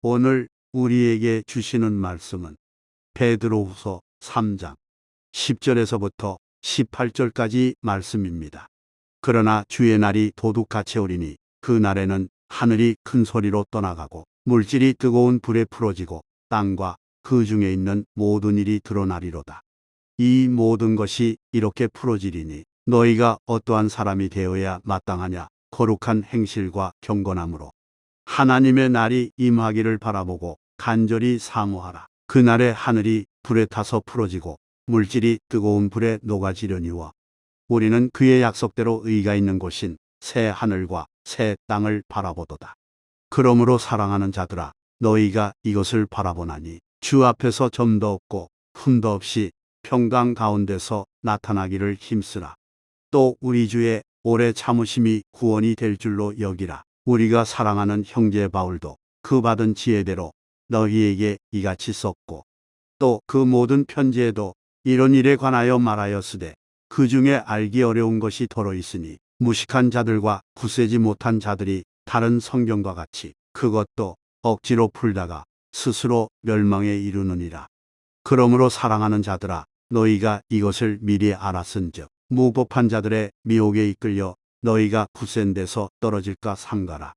오늘 우리에게 주시는 말씀은 베드로후서 3장 10절에서부터 18절까지 말씀입니다. 그러나 주의 날이 도둑같이 오리니 그 날에는 하늘이 큰 소리로 떠나가고 물질이 뜨거운 불에 풀어지고 땅과 그 중에 있는 모든 일이 드러나리로다. 이 모든 것이 이렇게 풀어지리니 너희가 어떠한 사람이 되어야 마땅하냐. 거룩한 행실과 경건함으로 하나님의 날이 임하기를 바라보고 간절히 사모하라. 그날에 하늘이 불에 타서 풀어지고 물질이 뜨거운 불에 녹아지려니와 우리는 그의 약속대로 의가 있는 곳인 새 하늘과 새 땅을 바라보도다. 그러므로 사랑하는 자들아, 너희가 이것을 바라보나니 주 앞에서 점도 없고 흠도 없이 평강 가운데서 나타나기를 힘쓰라. 또 우리 주의 오래 참으심이 구원이 될 줄로 여기라. 우리가 사랑하는 형제 바울도 그 받은 지혜대로 너희에게 이같이 썼고 또 그 모든 편지에도 이런 일에 관하여 말하였으되 그 중에 알기 어려운 것이 더러 있으니 무식한 자들과 굳세지 못한 자들이 다른 성경과 같이 그것도 억지로 풀다가 스스로 멸망에 이르느니라. 그러므로 사랑하는 자들아, 너희가 이것을 미리 알았은즉 무법한 자들의 미혹에 이끌려 너희가 굳센 데서 떨어질까 삼가라.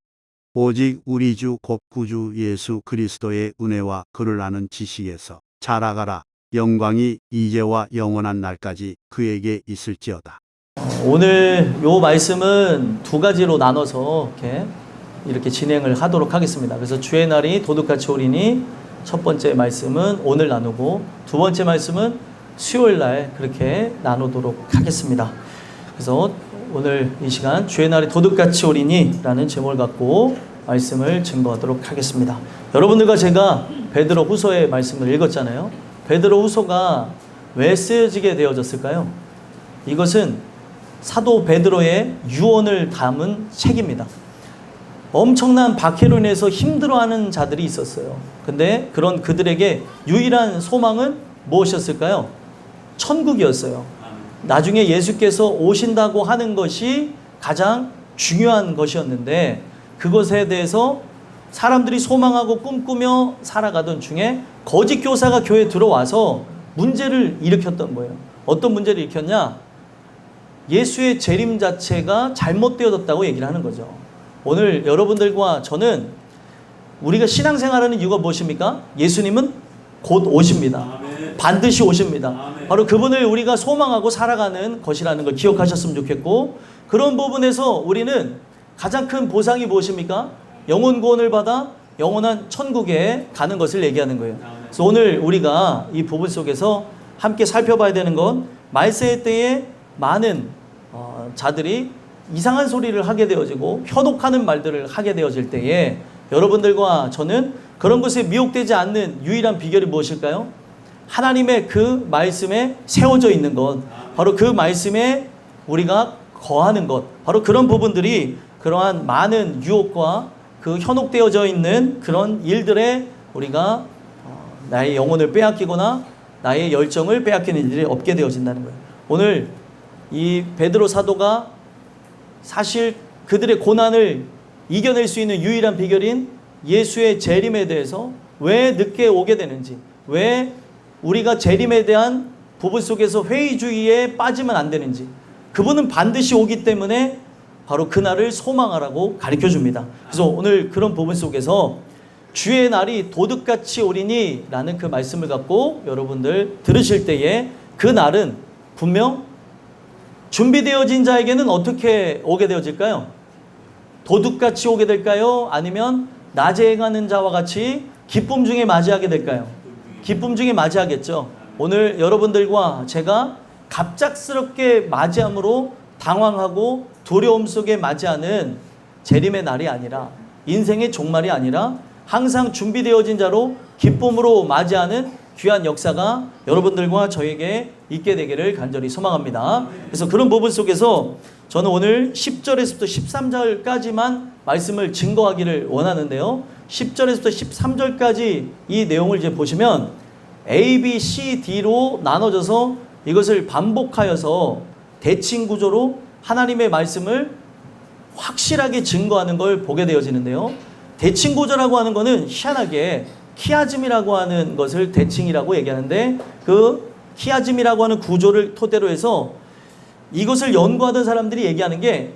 오직 우리 주 곧 구주 예수 그리스도의 은혜와 그를 아는 지식에서 자라가라. 영광이 이제와 영원한 날까지 그에게 있을지어다. 오늘 요 말씀은 두 가지로 나눠서 이렇게 진행을 하도록 하겠습니다. 그래서 주의 날이 도둑같이 오리니 첫 번째 말씀은 오늘 나누고 두 번째 말씀은 수요일 날 그렇게 나누도록 하겠습니다. 그래서 오늘 이 시간 주의 날이 도둑같이 오리니 라는 제목을 갖고 말씀을 증거하도록 하겠습니다. 여러분들과 제가 베드로 후서의 말씀을 읽었잖아요. 베드로 후서가 왜 쓰여지게 되어졌을까요? 이것은 사도 베드로의 유언을 담은 책입니다. 엄청난 박해로 인해서 힘들어하는 자들이 있었어요. 근데 그런 그들에게 유일한 소망은 무엇이었을까요? 천국이었어요. 나중에 예수께서 오신다고 하는 것이 가장 중요한 것이었는데 그것에 대해서 사람들이 소망하고 꿈꾸며 살아가던 중에 거짓 교사가 교회에 들어와서 문제를 일으켰던 거예요. 어떤 문제를 일으켰냐? 예수의 재림 자체가 잘못되어졌다고 얘기를 하는 거죠. 오늘 여러분들과 저는 우리가 신앙생활하는 이유가 무엇입니까? 예수님은 곧 오십니다. 아멘. 반드시 오십니다. 아멘. 바로 그분을 우리가 소망하고 살아가는 것이라는 걸 기억하셨으면 좋겠고, 그런 부분에서 우리는 가장 큰 보상이 무엇입니까? 영혼 구원을 받아 영원한 천국에 가는 것을 얘기하는 거예요. 그래서 오늘 우리가 이 부분 속에서 함께 살펴봐야 되는 건 말세의 때에 많은 자들이 이상한 소리를 하게 되어지고 현혹하는 말들을 하게 되어질 때에 여러분들과 저는 그런 것에 미혹되지 않는 유일한 비결이 무엇일까요? 하나님의 그 말씀에 세워져 있는 것, 바로 그 말씀에 우리가 거하는 것, 바로 그런 부분들이 그러한 많은 유혹과 그 현혹되어져 있는 그런 일들에 우리가 나의 영혼을 빼앗기거나 나의 열정을 빼앗기는 일이 없게 되어진다는 거예요. 오늘 이 베드로 사도가 사실 그들의 고난을 이겨낼 수 있는 유일한 비결인 예수의 재림에 대해서 왜 늦게 오게 되는지, 왜 우리가 재림에 대한 부분 속에서 회의주의에 빠지면 안 되는지, 그분은 반드시 오기 때문에 바로 그날을 소망하라고 가르쳐 줍니다. 그래서 오늘 그런 부분 속에서 주의 날이 도둑같이 오리니 라는 그 말씀을 갖고 여러분들 들으실 때에 그 날은 분명 준비되어진 자에게는 어떻게 오게 되어질까요? 도둑같이 오게 될까요? 아니면 낮에 행하는 자와 같이 기쁨 중에 맞이하게 될까요? 기쁨 중에 맞이하겠죠. 오늘 여러분들과 제가 갑작스럽게 맞이함으로 당황하고 두려움 속에 맞이하는 재림의 날이 아니라, 인생의 종말이 아니라 항상 준비되어진 자로 기쁨으로 맞이하는 귀한 역사가 여러분들과 저에게 있게 되기를 간절히 소망합니다. 그래서 그런 부분 속에서 저는 오늘 10절에서부터 13절까지만 말씀을 증거하기를 원하는데요. 10절에서부터 13절까지 이 내용을 이제 보시면 A, B, C, D로 나눠져서 이것을 반복하여서 대칭 구조로 하나님의 말씀을 확실하게 증거하는 걸 보게 되어지는데요. 대칭고저라고 하는 거는 희한하게 키아즘이라고 하는 것을 대칭이라고 얘기하는데 그 키아즘이라고 하는 구조를 토대로 해서 이것을 연구하던 사람들이 얘기하는 게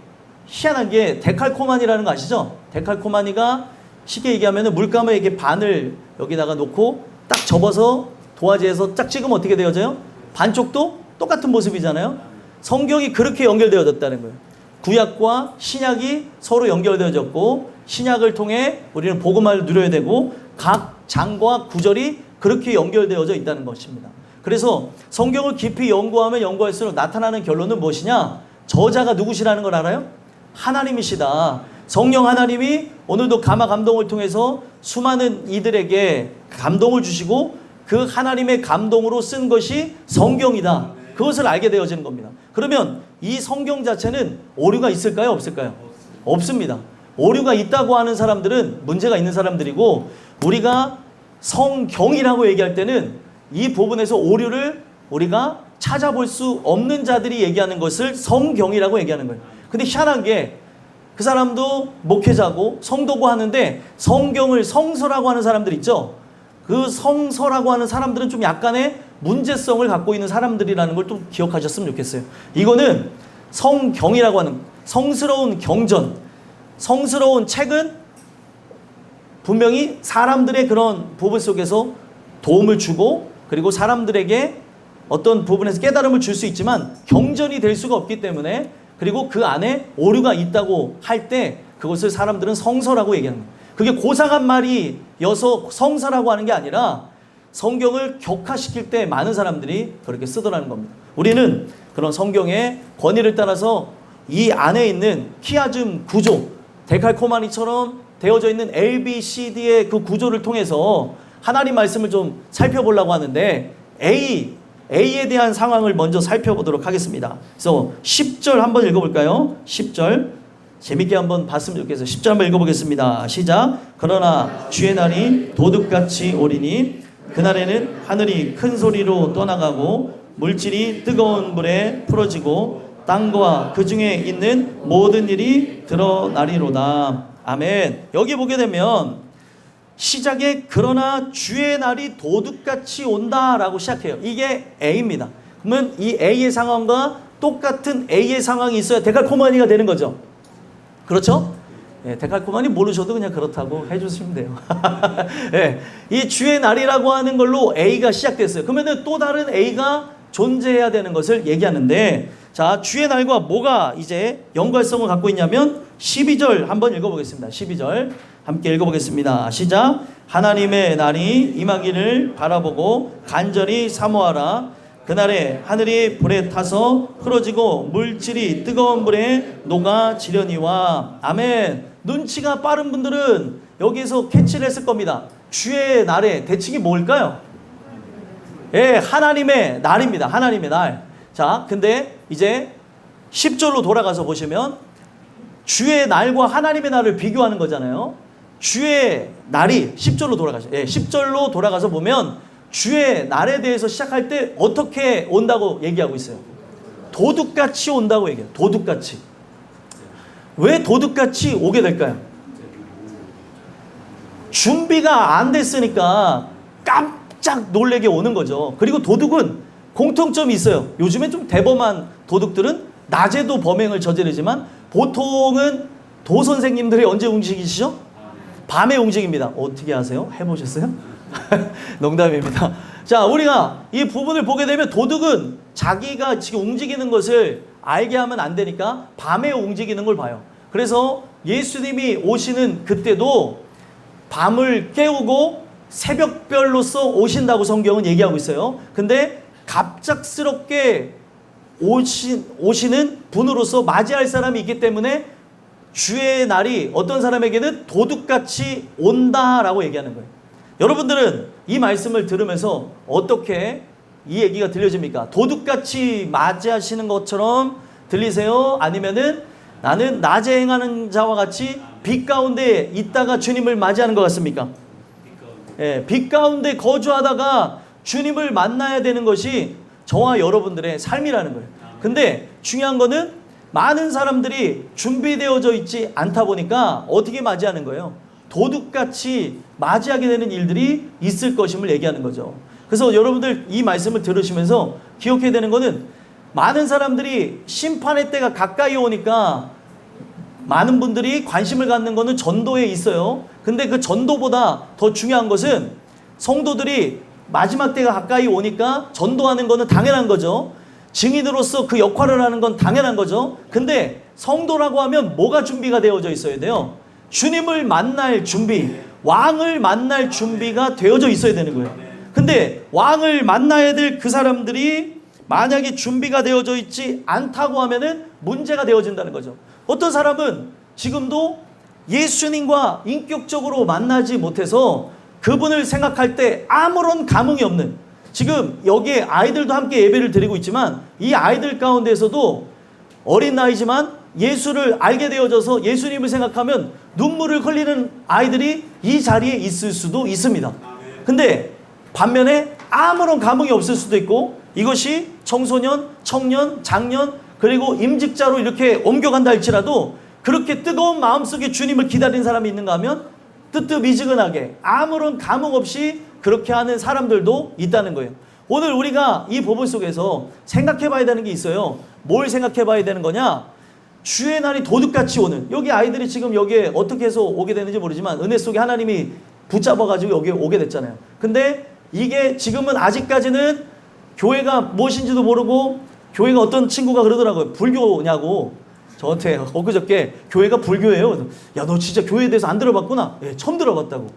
희한하게 데칼코마니라는 거 아시죠? 데칼코마니가 쉽게 얘기하면 물감을 이렇게 반을 여기다가 놓고 딱 접어서 도화지에서 딱 찍으면 어떻게 되어져요? 반쪽도 똑같은 모습이잖아요. 성경이 그렇게 연결되어졌다는 거예요. 구약과 신약이 서로 연결되어졌고 신약을 통해 우리는 복음을 누려야 되고 각 장과 구절이 그렇게 연결되어져 있다는 것입니다. 그래서 성경을 깊이 연구하면 연구할수록 나타나는 결론은 무엇이냐? 저자가 누구시라는 걸 알아요? 하나님이시다. 성령 하나님이 오늘도 감화 감동을 통해서 수많은 이들에게 감동을 주시고 그 하나님의 감동으로 쓴 것이 성경이다. 그것을 알게 되어지는 겁니다. 그러면 이 성경 자체는 오류가 있을까요? 없을까요? 없습니다. 오류가 있다고 하는 사람들은 문제가 있는 사람들이고 우리가 성경이라고 얘기할 때는 이 부분에서 오류를 우리가 찾아볼 수 없는 자들이 얘기하는 것을 성경이라고 얘기하는 거예요. 근데 희한한 게 그 사람도 목회자고 성도고 하는데 성경을 성서라고 하는 사람들 있죠. 그 성서라고 하는 사람들은 좀 약간의 문제성을 갖고 있는 사람들이라는 걸 좀 기억하셨으면 좋겠어요. 이거는 성경이라고 하는 성스러운 경전, 성스러운 책은 분명히 사람들의 그런 부분 속에서 도움을 주고 그리고 사람들에게 어떤 부분에서 깨달음을 줄 수 있지만 경전이 될 수가 없기 때문에 그리고 그 안에 오류가 있다고 할 때 그것을 사람들은 성서라고 얘기하는 거예요. 그게 고상한 말이어서 성서라고 하는 게 아니라 성경을 격화시킬 때 많은 사람들이 그렇게 쓰더라는 겁니다. 우리는 그런 성경의 권위를 따라서 이 안에 있는 키아즘 구조, 데칼코마니처럼 되어져 있는 ABCD의 그 구조를 통해서 하나님 말씀을 좀 살펴보려고 하는데 A에 대한 상황을 먼저 살펴보도록 하겠습니다. 그래서 10절 한번 읽어볼까요? 10절 재밌게 한번 봤으면 좋겠어요. 10절 한번 읽어보겠습니다. 시작. 그러나 주의 날이 도둑같이 오리니 그날에는 하늘이 큰 소리로 떠나가고 물질이 뜨거운 물에 풀어지고 땅과 그 중에 있는 모든 일이 드러나리로다. 아멘. 여기 보게 되면 시작에 그러나 주의 날이 도둑같이 온다라고 시작해요. 이게 A입니다. 그러면 이 A의 상황과 똑같은 A의 상황이 있어야 데칼코마니가 되는 거죠. 그렇죠? 예, 데칼코마니 모르셔도 그냥 그렇다고 해주시면 돼요. 예, 이 주의 날이라고 하는 걸로 A가 시작됐어요. 그러면 또 다른 A가 존재해야 되는 것을 얘기하는데 자, 주의 날과 뭐가 이제 연관성을 갖고 있냐면 12절 한번 읽어보겠습니다. 12절 함께 읽어보겠습니다. 시작. 하나님의 날이 임하기를 바라보고 간절히 사모하라. 그날에 하늘이 불에 타서 흐러지고 물질이 뜨거운 물에 녹아지려니와. 아멘. 눈치가 빠른 분들은 여기서 캐치를 했을 겁니다. 주의 날의 대칭이 뭘까요? 예, 하나님의 날입니다. 하나님의 날. 자, 근데 이제 10절로 돌아가서 보시면 주의 날과 하나님의 날을 비교하는 거잖아요. 주의 날이 10절로 돌아가죠. 예, 10절로 돌아가서 보면 주의 날에 대해서 시작할 때 어떻게 온다고 얘기하고 있어요? 도둑같이 온다고 얘기해요. 도둑같이. 왜 도둑같이 오게 될까요? 준비가 안 됐으니까 깜짝 놀래게 오는 거죠. 그리고 도둑은 공통점이 있어요. 요즘엔 좀 대범한 도둑들은 낮에도 범행을 저지르지만 보통은 도 선생님들이 언제 움직이시죠? 밤에 움직입니다. 어떻게 아세요? 해보셨어요? 농담입니다. 자, 우리가 이 부분을 보게 되면 도둑은 자기가 지금 움직이는 것을 알게 하면 안 되니까 밤에 움직이는 걸 봐요. 그래서 예수님이 오시는 그때도 밤을 깨우고 새벽별로서 오신다고 성경은 얘기하고 있어요. 근데 갑작스럽게 오시는 분으로서 맞이할 사람이 있기 때문에 주의 날이 어떤 사람에게는 도둑같이 온다라고 얘기하는 거예요. 여러분들은 이 말씀을 들으면서 어떻게 이 얘기가 들려집니까? 도둑같이 맞이하시는 것처럼 들리세요? 아니면은 나는 낮에 행하는 자와 같이 빛 가운데 있다가 주님을 맞이하는 것 같습니까? 예, 빛 가운데 거주하다가 주님을 만나야 되는 것이 저와 여러분들의 삶이라는 거예요. 근데 중요한 거는 많은 사람들이 준비되어져 있지 않다 보니까 어떻게 맞이하는 거예요? 도둑같이 맞이하게 되는 일들이 있을 것임을 얘기하는 거죠. 그래서 여러분들 이 말씀을 들으시면서 기억해야 되는 거는 많은 사람들이 심판의 때가 가까이 오니까 많은 분들이 관심을 갖는 거는 전도에 있어요. 근데 그 전도보다 더 중요한 것은 성도들이 마지막 때가 가까이 오니까 전도하는 거는 당연한 거죠. 증인으로서 그 역할을 하는 건 당연한 거죠. 근데 성도라고 하면 뭐가 준비가 되어져 있어야 돼요? 주님을 만날 준비, 왕을 만날 준비가 되어져 있어야 되는 거예요. 근데 왕을 만나야 될 그 사람들이 만약에 준비가 되어져 있지 않다고 하면은 문제가 되어진다는 거죠. 어떤 사람은 지금도 예수님과 인격적으로 만나지 못해서 그분을 생각할 때 아무런 감흥이 없는, 지금 여기에 아이들도 함께 예배를 드리고 있지만 이 아이들 가운데서도 어린 나이지만 예수를 알게 되어져서 예수님을 생각하면 눈물을 흘리는 아이들이 이 자리에 있을 수도 있습니다. 근데 반면에 아무런 감흥이 없을 수도 있고, 이것이 청소년, 청년, 장년 그리고 임직자로 이렇게 옮겨간다 할지라도 그렇게 뜨거운 마음속에 주님을 기다리는 사람이 있는가 하면 뜨뜻미지근하게 아무런 감흥 없이 그렇게 하는 사람들도 있다는 거예요. 오늘 우리가 이 본문 속에서 생각해 봐야 되는 게 있어요. 뭘 생각해 봐야 되는 거냐? 주의 날이 도둑같이 오는, 여기 아이들이 지금 여기에 어떻게 해서 오게 되는지 모르지만 은혜 속에 하나님이 붙잡아가지고 여기에 오게 됐잖아요. 근데 이게 지금은 아직까지는 교회가 무엇인지도 모르고, 교회가 어떤 친구가 그러더라고요. 불교냐고 저한테 엊그저께 교회가 불교예요. 야, 너 진짜 교회에 대해서 안 들어봤구나. 예, 처음 들어봤다고.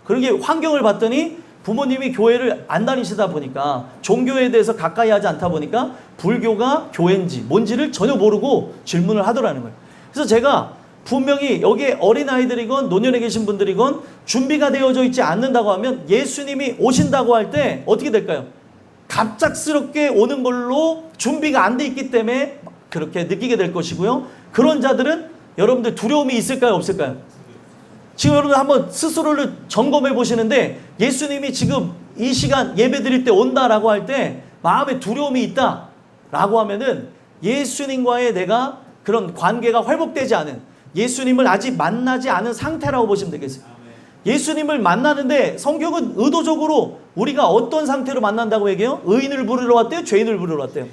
그러게 환경을 봤더니 부모님이 교회를 안 다니시다 보니까, 종교에 대해서 가까이 하지 않다 보니까 불교가 교회인지 뭔지를 전혀 모르고 질문을 하더라는 거예요. 그래서 제가 분명히 여기에 어린아이들이건 노년에 계신 분들이건 준비가 되어져 있지 않는다고 하면 예수님이 오신다고 할 때 어떻게 될까요? 갑작스럽게 오는 걸로 준비가 안 돼 있기 때문에 그렇게 느끼게 될 것이고요. 그런 자들은 여러분들 두려움이 있을까요? 없을까요? 지금 여러분들 한번 스스로를 점검해 보시는데, 예수님이 지금 이 시간 예배 드릴 때 온다라고 할 때 마음에 두려움이 있다라고 하면은 예수님과의 내가 그런 관계가 회복되지 않은, 예수님을 아직 만나지 않은 상태라고 보시면 되겠어요. 예수님을 만나는데 성경은 의도적으로 우리가 어떤 상태로 만난다고 얘기해요? 의인을 부르러 왔대요? 죄인을 부르러 왔대요?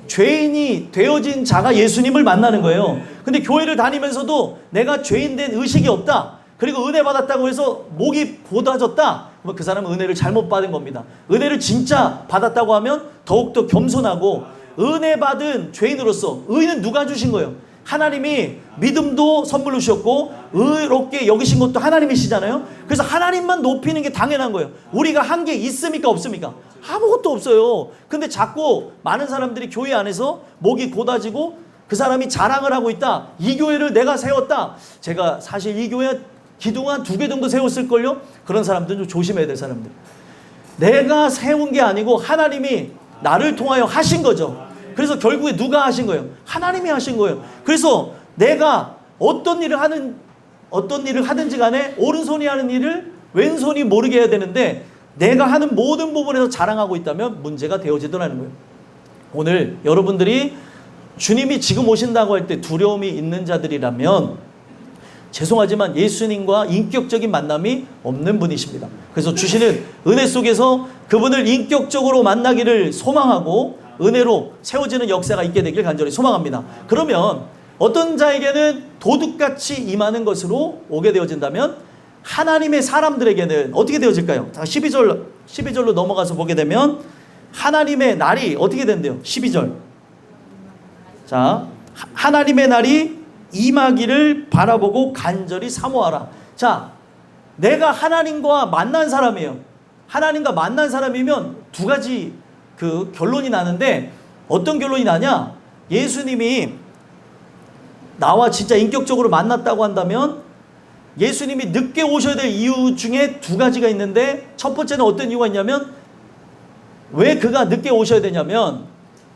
죄인이 되어진 자가 예수님을 만나는 거예요. 근데 교회를 다니면서도 내가 죄인 된 의식이 없다, 그리고 은혜 받았다고 해서 목이 곧아졌다, 그러면 그 사람은 은혜를 잘못 받은 겁니다. 은혜를 진짜 받았다고 하면 더욱더 겸손하고, 은혜 받은 죄인으로서, 의는 누가 주신 거예요? 하나님이 믿음도 선물로 주셨고 의롭게 여기신 것도 하나님이시잖아요. 그래서 하나님만 높이는 게 당연한 거예요. 우리가 한 게 있습니까? 없습니까? 아무것도 없어요. 근데 자꾸 많은 사람들이 교회 안에서 목이 곧아지고 그 사람이 자랑을 하고 있다. 이 교회를 내가 세웠다. 제가 사실 이 교회 기둥 한 2개 정도 세웠을걸요? 그런 사람들은 좀 조심해야 될 사람들. 내가 세운 게 아니고 하나님이 나를 통하여 하신 거죠. 그래서 결국에 누가 하신 거예요? 하나님이 하신 거예요. 그래서 내가 어떤 일을 하든지 간에 오른손이 하는 일을 왼손이 모르게 해야 되는데, 내가 하는 모든 부분에서 자랑하고 있다면 문제가 되어지더라는 거예요. 오늘 여러분들이 주님이 지금 오신다고 할 때 두려움이 있는 자들이라면 죄송하지만 예수님과 인격적인 만남이 없는 분이십니다. 그래서 주시는 은혜 속에서 그분을 인격적으로 만나기를 소망하고 은혜로 세워지는 역사가 있게 되길 간절히 소망합니다. 그러면 어떤 자에게는 도둑같이 임하는 것으로 오게 되어진다면 하나님의 사람들에게는 어떻게 되어질까요? 12절로 넘어가서 보게 되면 하나님의 날이 어떻게 된대요? 12절. 자, 하나님의 날이 임하기를 바라보고 간절히 사모하라. 자, 내가 하나님과 만난 사람이에요. 하나님과 만난 사람이면 두 가지 그 결론이 나는데, 어떤 결론이 나냐? 예수님이 나와 진짜 인격적으로 만났다고 한다면 예수님이 늦게 오셔야 될 이유 중에 두 가지가 있는데, 첫 번째는 어떤 이유가 있냐면, 왜 그가 늦게 오셔야 되냐면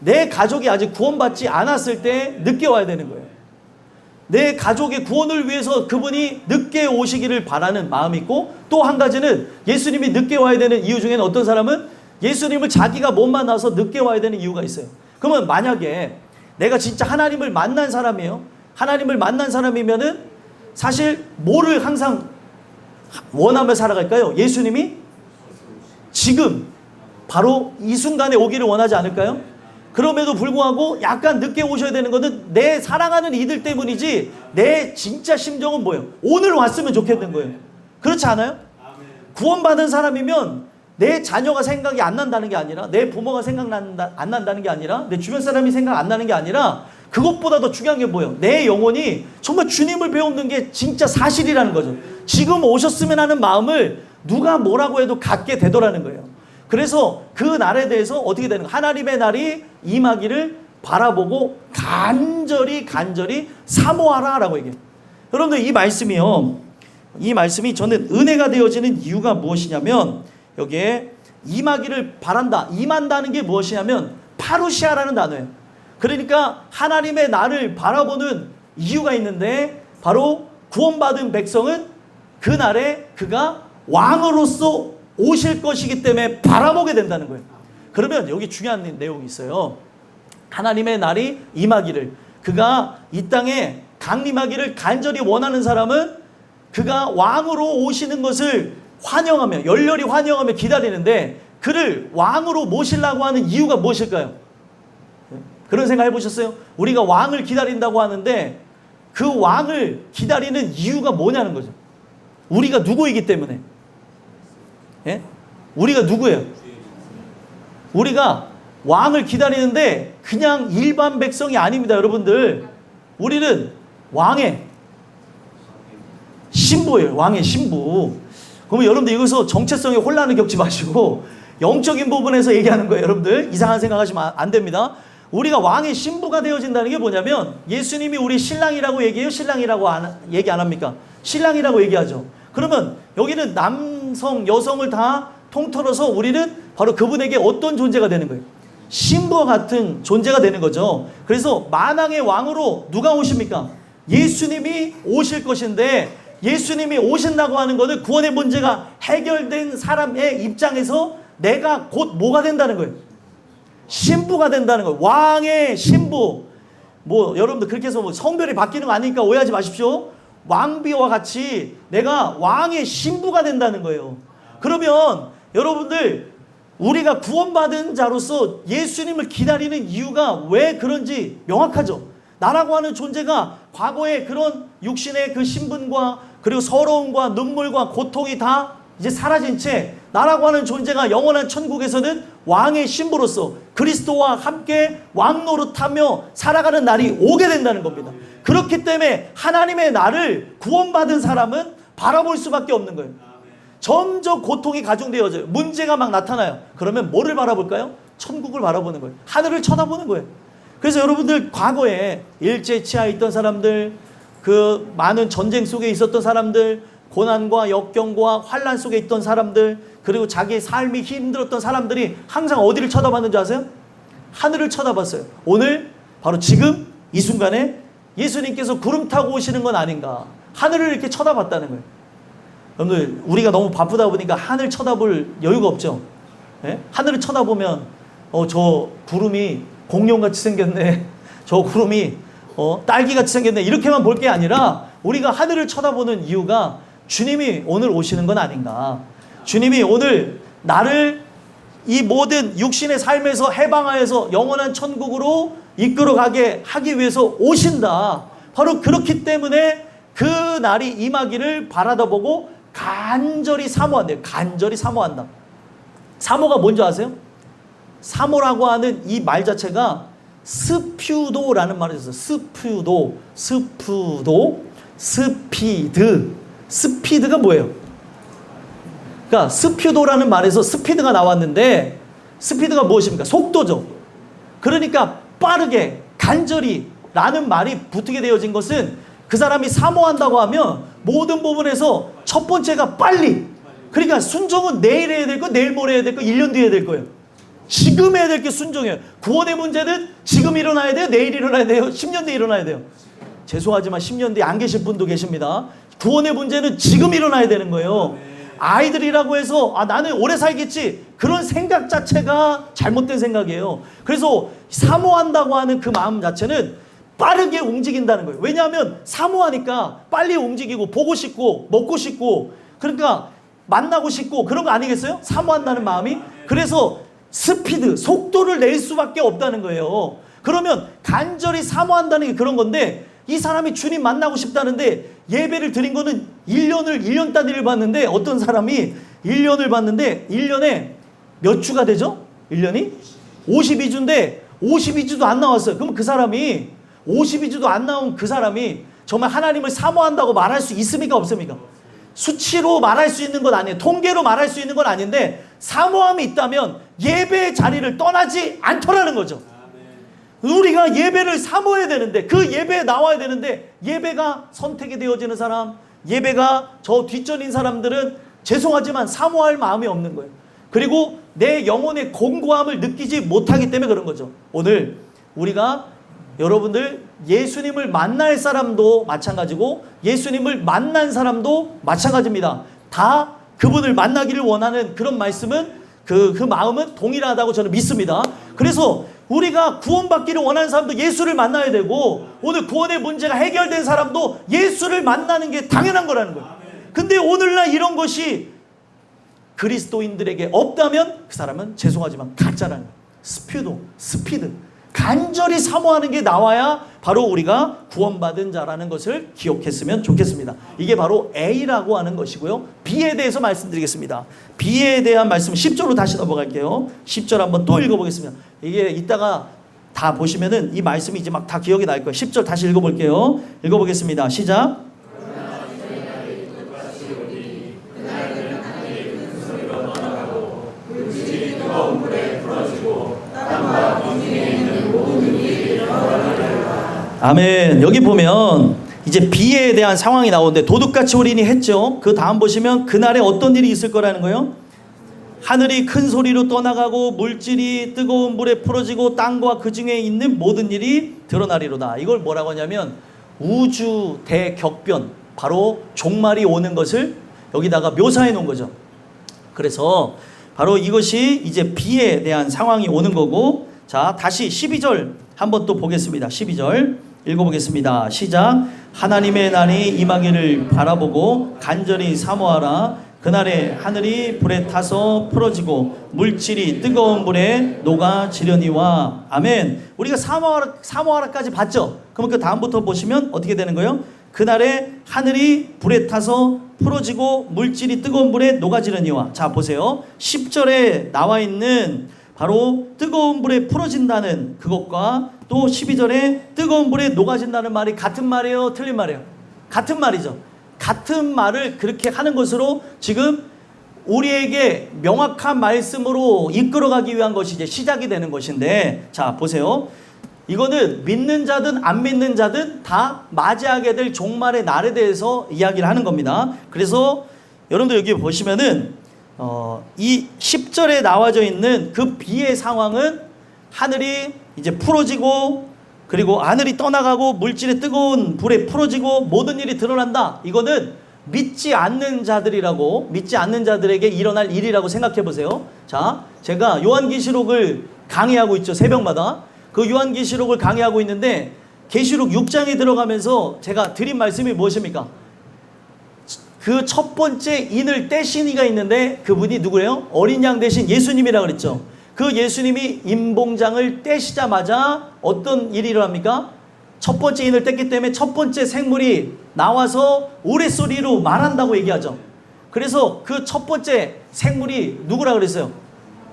내 가족이 아직 구원받지 않았을 때 늦게 와야 되는 거예요. 내 가족의 구원을 위해서 그분이 늦게 오시기를 바라는 마음이 있고, 또 한 가지는 예수님이 늦게 와야 되는 이유 중에는 어떤 사람은 예수님을 자기가 못 만나서 늦게 와야 되는 이유가 있어요. 그러면 만약에 내가 진짜 하나님을 만난 사람이에요. 하나님을 만난 사람이면은 사실 뭐를 항상 원하며 살아갈까요? 예수님이 지금 바로 이 순간에 오기를 원하지 않을까요? 그럼에도 불구하고 약간 늦게 오셔야 되는 것은 내 사랑하는 이들 때문이지 내 진짜 심정은 뭐예요? 오늘 왔으면 좋겠는 거예요. 그렇지 않아요? 구원받은 사람이면 내 자녀가 생각이 안 난다는 게 아니라, 내 부모가 안 난다는 게 아니라, 내 주변 사람이 생각 안 나는 게 아니라, 그것보다 더 중요한 게 뭐예요? 내 영혼이 정말 주님을 배우는 게 진짜 사실이라는 거죠. 지금 오셨으면 하는 마음을 누가 뭐라고 해도 갖게 되더라는 거예요. 그래서 그 날에 대해서 어떻게 되는 거예요? 하나님의 날이 임하기를 바라보고 간절히 사모하라 라고 얘기해요. 여러분들 이 말씀이 저는 은혜가 되어지는 이유가 무엇이냐면, 여기에 임하기를 바란다, 임한다는 게 무엇이냐면 파루시아라는 단어예요. 그러니까 하나님의 나를 바라보는 이유가 있는데, 바로 구원받은 백성은 그 날에 그가 왕으로서 오실 것이기 때문에 바라보게 된다는 거예요. 그러면 여기 중요한 내용이 있어요. 하나님의 날이 임하기를, 그가 이 땅에 강림하기를 간절히 원하는 사람은 그가 왕으로 오시는 것을 환영하며, 열렬히 환영하며 기다리는데, 그를 왕으로 모시려고 하는 이유가 무엇일까요? 그런 생각 해보셨어요? 우리가 왕을 기다린다고 하는데 그 왕을 기다리는 이유가 뭐냐는 거죠. 우리가 누구이기 때문에. 예? 우리가 누구예요? 우리가 왕을 기다리는데 그냥 일반 백성이 아닙니다, 여러분들. 우리는 왕의 신부예요. 왕의 신부. 그러면 여러분들 여기서 정체성에 혼란을 겪지 마시고 영적인 부분에서 얘기하는 거예요. 여러분들 이상한 생각하시면 안 됩니다. 우리가 왕의 신부가 되어진다는 게 뭐냐면, 예수님이 우리 신랑이라고 얘기해요? 신랑이라고 얘기 안 합니까? 신랑이라고 얘기하죠. 그러면 여기는 남성, 여성을 다 통틀어서 우리는 바로 그분에게 어떤 존재가 되는 거예요? 신부와 같은 존재가 되는 거죠. 그래서 만왕의 왕으로 누가 오십니까? 예수님이 오실 것인데, 예수님이 오신다고 하는 것은 구원의 문제가 해결된 사람의 입장에서 내가 곧 뭐가 된다는 거예요? 신부가 된다는 거예요. 왕의 신부. 뭐 여러분들 그렇게 해서 뭐 성별이 바뀌는 거 아니니까 오해하지 마십시오. 왕비와 같이 내가 왕의 신부가 된다는 거예요. 그러면 여러분들, 우리가 구원받은 자로서 예수님을 기다리는 이유가 왜 그런지 명확하죠. 나라고 하는 존재가 과거의 그런 육신의 그 신분과 그리고 서러움과 눈물과 고통이 다 이제 사라진 채, 나라고 하는 존재가 영원한 천국에서는 왕의 신부로서 그리스도와 함께 왕 노릇하며 살아가는 날이 오게 된다는 겁니다. 그렇기 때문에 하나님의 나를 구원받은 사람은 바라볼 수밖에 없는 거예요. 점점 고통이 가중되어져요. 문제가 막 나타나요. 그러면 뭐를 바라볼까요? 천국을 바라보는 거예요. 하늘을 쳐다보는 거예요. 그래서 여러분들 과거에 일제치하에 있던 사람들, 그 많은 전쟁 속에 있었던 사람들, 고난과 역경과 환난 속에 있던 사람들, 그리고 자기의 삶이 힘들었던 사람들이 항상 어디를 쳐다봤는지 아세요? 하늘을 쳐다봤어요. 오늘 바로 지금 이 순간에 예수님께서 구름 타고 오시는 건 아닌가, 하늘을 이렇게 쳐다봤다는 거예요. 여러분들 우리가 너무 바쁘다 보니까 하늘 쳐다볼 여유가 없죠. 예? 하늘을 쳐다보면 저 구름이 공룡같이 생겼네, 저 구름이 딸기같이 생겼네, 이렇게만 볼 게 아니라 우리가 하늘을 쳐다보는 이유가 주님이 오늘 오시는 건 아닌가. 주님이 오늘 나를 이 모든 육신의 삶에서 해방하여서 영원한 천국으로 이끌어가게 하기 위해서 오신다. 바로 그렇기 때문에 그 날이 임하기를 바라다보고 간절히 사모한대요. 간절히 사모한다. 사모가 뭔지 아세요? 사모라고 하는 이 말 자체가 스퓨도라는 말이 있어요. 스피드가 뭐예요? 그러니까 스퓨도라는 말에서 스피드가 나왔는데, 스피드가 무엇입니까? 속도죠. 그러니까 빠르게, 간절히 라는 말이 붙게 되어진 것은, 그 사람이 사모한다고 하면 모든 부분에서 첫 번째가 빨리. 그러니까 순종은 내일 해야 될 거, 내일 모레 해야 될 거, 1년 뒤에 해야 될 거예요. 지금 해야 될 게 순종이에요. 구원의 문제는 지금 일어나야 돼요? 내일 일어나야 돼요? 10년 뒤에 일어나야 돼요? 죄송하지만 10년 뒤에 안 계실 분도 계십니다. 구원의 문제는 지금 일어나야 되는 거예요. 아이들이라고 해서 나는 오래 살겠지, 그런 생각 자체가 잘못된 생각이에요. 그래서 사모한다고 하는 그 마음 자체는 빠르게 움직인다는 거예요. 왜냐하면 사모하니까 빨리 움직이고 보고 싶고 먹고 싶고, 그러니까 만나고 싶고 그런 거 아니겠어요? 사모한다는 마음이. 그래서 스피드, 속도를 낼 수밖에 없다는 거예요. 그러면 간절히 사모한다는 게 그런 건데, 이 사람이 주님 만나고 싶다는데 예배를 드린 거는 1년 단위를 봤는데, 어떤 사람이 1년을 봤는데 1년에 몇 주가 되죠? 1년이? 52주인데 52주도 안 나왔어요. 그럼 그 사람이 52주도 안 나온 그 사람이 정말 하나님을 사모한다고 말할 수 있습니까? 없습니까? 수치로 말할 수 있는 건 아니에요. 통계로 말할 수 있는 건 아닌데, 사모함이 있다면 예배의 자리를 떠나지 않더라는 거죠. 우리가 예배를 사모해야 되는데, 그 예배에 나와야 되는데, 예배가 선택이 되어지는 사람, 예배가 저 뒷전인 사람들은 죄송하지만 사모할 마음이 없는 거예요. 그리고 내 영혼의 공고함을 느끼지 못하기 때문에 그런 거죠. 오늘 우리가 여러분들 예수님을 만날 사람도 마찬가지고 예수님을 만난 사람도 마찬가지입니다. 다 그분을 만나기를 원하는 그런 말씀은 그 마음은 동일하다고 저는 믿습니다. 그래서 우리가 구원받기를 원하는 사람도 예수를 만나야 되고, 오늘 구원의 문제가 해결된 사람도 예수를 만나는 게 당연한 거라는 거예요. 근데 오늘날 이런 것이 그리스도인들에게 없다면 그 사람은 죄송하지만 가짜라는 거예요. 스피드. 간절히 사모하는 게 나와야 바로 우리가 구원받은 자라는 것을 기억했으면 좋겠습니다. 이게 바로 A라고 하는 것이고요. B에 대해서 말씀드리겠습니다. B에 대한 말씀 10절로 다시 넘어갈게요. 10절 한번 또 읽어보겠습니다. 이게 이따가 다 보시면은 이 말씀이 이제 막 다 기억이 날 거예요. 10절 다시 읽어볼게요. 읽어보겠습니다. 시작. 아멘. 여기 보면 이제 비에 대한 상황이 나오는데, 도둑같이 올인이 했죠. 그 다음 보시면 그날에 어떤 일이 있을 거라는 거예요. 하늘이 큰 소리로 떠나가고 물질이 뜨거운 물에 풀어지고 땅과 그 중에 있는 모든 일이 드러나리로다. 이걸 뭐라고 하냐면 우주 대격변, 바로 종말이 오는 것을 여기다가 묘사해 놓은 거죠. 그래서 바로 이것이 이제 비에 대한 상황이 오는 거고, 자 다시 12절 한번 또 보겠습니다. 12절 읽어보겠습니다. 시작. 하나님의 날이 임하기를 바라보고 간절히 사모하라. 그날에 하늘이 불에 타서 풀어지고 물질이 뜨거운 물에 녹아지려니와. 아멘. 우리가 사모하라까지 봤죠. 그럼 그 다음부터 보시면 어떻게 되는 거예요? 그날에 하늘이 불에 타서 풀어지고 물질이 뜨거운 물에 녹아지려니와. 자 보세요. 10절에 나와 있는 바로 뜨거운 불에 풀어진다는 그것과 또 12절에 뜨거운 불에 녹아진다는 말이 같은 말이에요? 틀린 말이에요? 같은 말이죠. 같은 말을 그렇게 하는 것으로 지금 우리에게 명확한 말씀으로 이끌어가기 위한 것이 이제 시작이 되는 것인데, 자 보세요. 이거는 믿는 자든 안 믿는 자든 다 맞이하게 될 종말의 날에 대해서 이야기를 하는 겁니다. 그래서 여러분들 여기 보시면은 이 10절에 나와져 있는 그 비의 상황은 하늘이 이제 풀어지고, 그리고 하늘이 떠나가고 물질의 뜨거운 불에 풀어지고 모든 일이 드러난다. 이거는 믿지 않는 자들이라고, 믿지 않는 자들에게 일어날 일이라고 생각해 보세요. 자, 제가 요한계시록을 강의하고 있죠. 새벽마다. 그 요한계시록을 강의하고 있는데 계시록 6장에 들어가면서 제가 드린 말씀이 무엇입니까? 그 첫 번째 인을 떼신 이가 있는데 그분이 누구예요? 어린 양 대신 예수님이라고 그랬죠. 그 예수님이 인봉장을 떼시자마자 어떤 일이 일어납니까? 첫 번째 인을 뗐기 때문에 첫 번째 생물이 나와서 우레소리로 말한다고 얘기하죠. 그래서 그 첫 번째 생물이 누구라 그랬어요?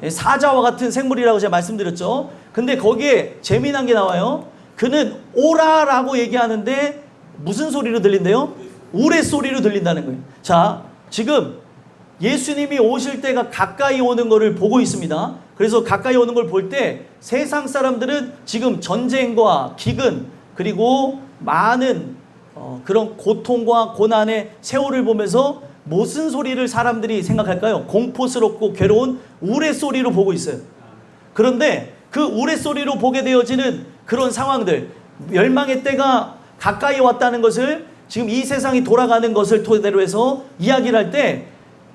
사자와 같은 생물이라고 제가 말씀드렸죠. 근데 거기에 재미난 게 나와요. 그는 오라라고 얘기하는데 무슨 소리로 들린대요? 우레소리로 들린다는 거예요. 자, 지금 예수님이 오실 때가 가까이 오는 것을 보고 있습니다. 그래서 가까이 오는 걸 볼 때 세상 사람들은 지금 전쟁과 기근 그리고 많은 그런 고통과 고난의 세월을 보면서 무슨 소리를 사람들이 생각할까요? 공포스럽고 괴로운 우레소리로 보고 있어요. 그런데 그 우레소리로 보게 되어지는 그런 상황들, 멸망의 때가 가까이 왔다는 것을, 지금 이 세상이 돌아가는 것을 토대로 해서 이야기를 할 때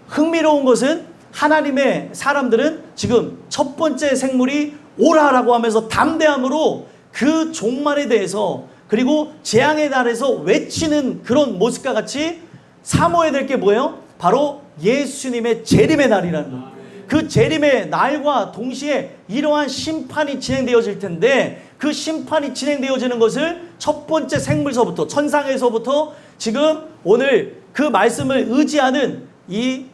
흥미로운 것은 하나님의 사람들은 지금 첫 번째 생물이 오라라고 하면서 담대함으로 그 종말에 대해서 그리고 재앙의 날에서 외치는 그런 모습과 같이 사모해야 될 게 뭐예요? 바로 예수님의 재림의 날이라는 거예요. 그 재림의 날과 동시에 이러한 심판이 진행되어질 텐데, 그 심판이 진행되어지는 것을 첫 번째 생물서부터, 천상에서부터 지금 오늘 그 말씀을 의지하는 이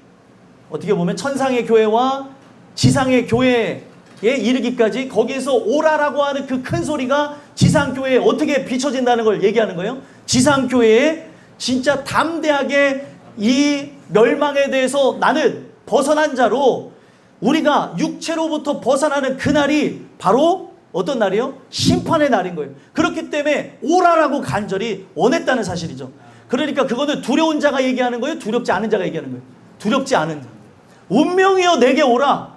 어떻게 보면 천상의 교회와 지상의 교회에 이르기까지, 거기에서 오라라고 하는 그 큰 소리가 지상교회에 어떻게 비춰진다는 걸 얘기하는 거예요. 지상교회에 진짜 담대하게 이 멸망에 대해서 나는 벗어난 자로, 우리가 육체로부터 벗어나는 그날이 바로 어떤 날이요? 심판의 날인 거예요. 그렇기 때문에 오라라고 간절히 원했다는 사실이죠. 그러니까 그거는 두려운 자가 얘기하는 거예요? 두렵지 않은 자가 얘기하는 거예요? 두렵지 않은 자. 운명이여 내게 오라.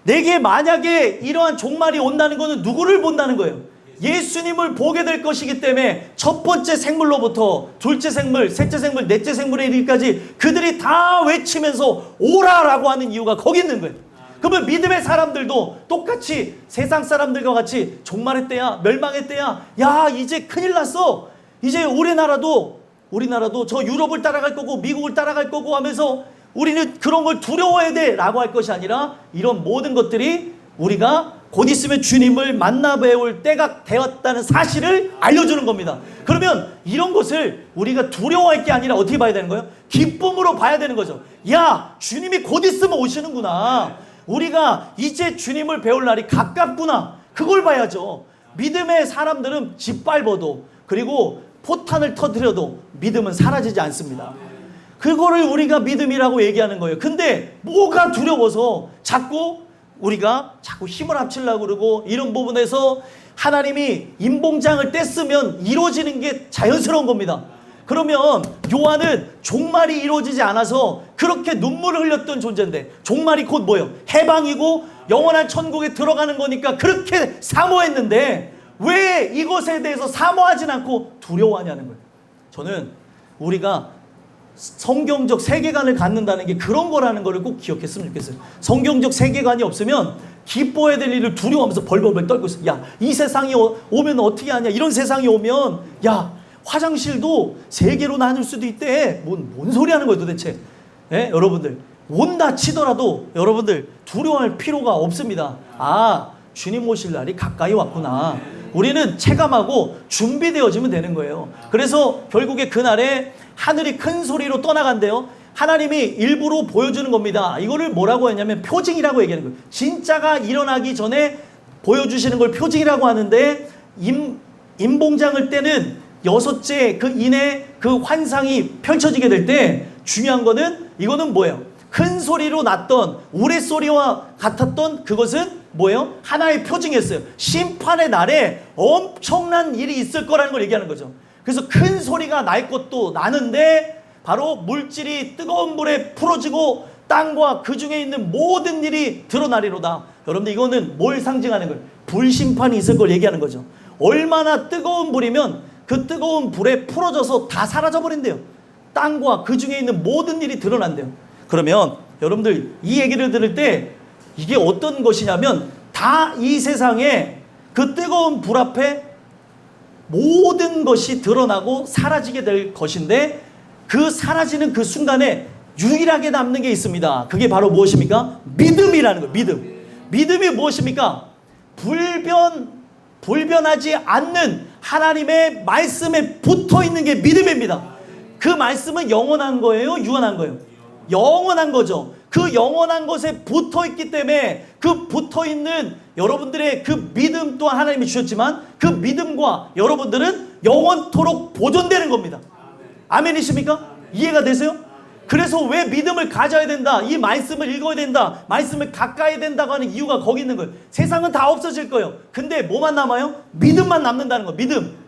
내게 만약에 이러한 종말이 온다는 것은 누구를 본다는 거예요? 예수님을 보게 될 것이기 때문에 첫 번째 생물로부터 둘째 생물, 셋째 생물, 넷째 생물에 이르기까지 그들이 다 외치면서 오라라고 하는 이유가 거기 있는 거예요. 그러면 믿음의 사람들도 똑같이 세상 사람들과 같이 종말의 때야, 멸망의 때야, 야 이제 큰일 났어, 이제 우리나라도 저 유럽을 따라갈 거고 미국을 따라갈 거고 하면서 우리는 그런 걸 두려워해야 돼 라고 할 것이 아니라, 이런 모든 것들이 우리가 곧 있으면 주님을 만나 뵈올 때가 되었다는 사실을 알려주는 겁니다. 그러면 이런 것을 우리가 두려워할 게 아니라 어떻게 봐야 되는 거예요? 기쁨으로 봐야 되는 거죠. 야, 주님이 곧 있으면 오시는구나, 우리가 이제 주님을 배울 날이 가깝구나, 그걸 봐야죠. 믿음의 사람들은 짓밟아도, 그리고 포탄을 터뜨려도 믿음은 사라지지 않습니다. 그거를 우리가 믿음이라고 얘기하는 거예요. 근데 뭐가 두려워서 우리가 자꾸 힘을 합치려고 그러고, 이런 부분에서 하나님이 인봉장을 뗐으면 이루어지는 게 자연스러운 겁니다. 그러면 요한은 종말이 이루어지지 않아서 그렇게 눈물을 흘렸던 존재인데, 종말이 곧 뭐예요? 해방이고 영원한 천국에 들어가는 거니까 그렇게 사모했는데 왜 이것에 대해서 사모하진 않고 두려워하냐는 거예요. 저는 우리가 성경적 세계관을 갖는다는 게 그런 거라는 거를 꼭 기억했으면 좋겠어요. 성경적 세계관이 없으면 기뻐해야 될 일을 두려워하면서 벌벌벌 떨고 있어요. 야, 이 세상이 오면 어떻게 하냐, 이런 세상이 오면 야, 화장실도 3개로 나눌 수도 있대. 뭔 소리 하는 거예요 도대체. 예? 여러분들 온다 치더라도 여러분들 두려워할 필요가 없습니다. 아, 주님 오실 날이 가까이 왔구나. 우리는 체감하고 준비되어지면 되는 거예요. 그래서 결국에 그날에 하늘이 큰 소리로 떠나간대요. 하나님이 일부러 보여주는 겁니다. 이거를 뭐라고 했냐면 표징이라고 얘기하는 거예요. 진짜가 일어나기 전에 보여주시는 걸 표징이라고 하는데, 임봉장을 때는 6째 그 인의 그 환상이 펼쳐지게 될 때 중요한 거는, 이거는 뭐예요? 큰 소리로 났던 우레소리와 같았던 그것은 뭐예요? 하나의 표징이었어요. 심판의 날에 엄청난 일이 있을 거라는 걸 얘기하는 거죠. 그래서 큰 소리가 날 것도 나는데 바로 물질이 뜨거운 불에 풀어지고 땅과 그 중에 있는 모든 일이 드러나리로다. 여러분들 이거는 뭘 상징하는 거예요? 불심판이 있을 걸 얘기하는 거죠. 얼마나 뜨거운 불이면 그 뜨거운 불에 풀어져서 다 사라져버린대요. 땅과 그 중에 있는 모든 일이 드러난대요. 그러면 여러분들 이 얘기를 들을 때 이게 어떤 것이냐면, 다 이 세상에 그 뜨거운 불 앞에 모든 것이 드러나고 사라지게 될 것인데, 그 사라지는 그 순간에 유일하게 남는 게 있습니다. 그게 바로 무엇입니까? 믿음이라는 거예요. 믿음이 무엇입니까? 불변하지 않는 하나님의 말씀에 붙어 있는 게 믿음입니다. 그 말씀은 영원한 거예요? 유한한 거예요? 영원한 거죠. 그 영원한 것에 붙어 있기 때문에 그 붙어 있는 여러분들의 그 믿음 또한 하나님이 주셨지만, 그 믿음과 여러분들은 영원토록 보존되는 겁니다. 아멘이십니까? 이해가 되세요? 그래서 왜 믿음을 가져야 된다, 이 말씀을 읽어야 된다, 말씀을 가까이 된다고 하는 이유가 거기 있는 거예요. 세상은 다 없어질 거예요. 근데 뭐만 남아요? 믿음만 남는다는 거예요. 믿음.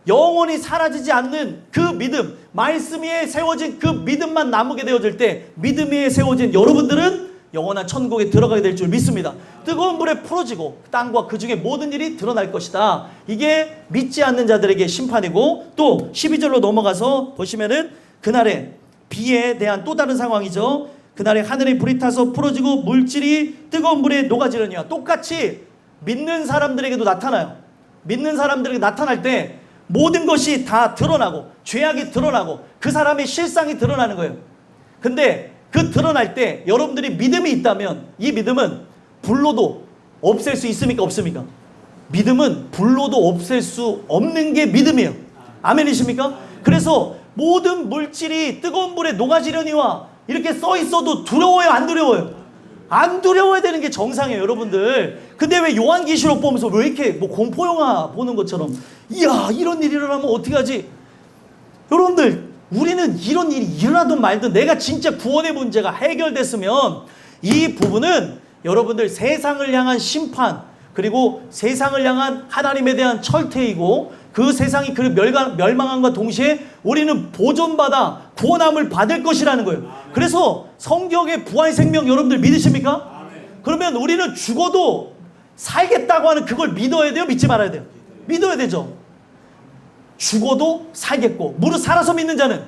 영원히 사라지지 않는 그 믿음, 말씀 위에 세워진 그 믿음만 남게 되어질 때, 믿음 위에 세워진 여러분들은 영원한 천국에 들어가게 될 줄 믿습니다. 뜨거운 불에 풀어지고 땅과 그 중에 모든 일이 드러날 것이다. 이게 믿지 않는 자들에게 심판이고, 또 12절로 넘어가서 보시면은 그날에 비에 대한 또 다른 상황이죠. 그날에 하늘에 불이 타서 풀어지고 물질이 뜨거운 불에 녹아지느니와. 똑같이 믿는 사람들에게도 나타나요. 믿는 사람들에게 나타날 때 모든 것이 다 드러나고, 죄악이 드러나고, 그 사람의 실상이 드러나는 거예요. 근데 그 드러날 때 여러분들이 믿음이 있다면 이 믿음은 불로도 없앨 수 있습니까? 없습니까? 믿음은 불로도 없앨 수 없는 게 믿음이에요. 아멘이십니까? 그래서 모든 물질이 뜨거운 불에 녹아지려니와 이렇게 써 있어도 두려워요, 안 두려워요? 안 두려워야 되는 게 정상이에요, 여러분들. 근데 왜 요한계시록 보면서 왜 이렇게 뭐 공포영화 보는 것처럼 이야, 이런 일이 일어나면 어떻게 하지? 여러분들, 우리는 이런 일이 일어나든 말든 내가 진짜 구원의 문제가 해결됐으면 이 부분은 여러분들 세상을 향한 심판, 그리고 세상을 향한 하나님에 대한 철퇴이고, 그 세상이 그 멸망함과 동시에 우리는 보존받아 구원함을 받을 것이라는 거예요. 그래서 성경의 부활 생명 여러분들 믿으십니까? 그러면 우리는 죽어도 살겠다고 하는 그걸 믿어야 돼요? 믿지 말아야 돼요? 믿어야 되죠. 죽어도 살겠고 무릇 살아서 믿는 자는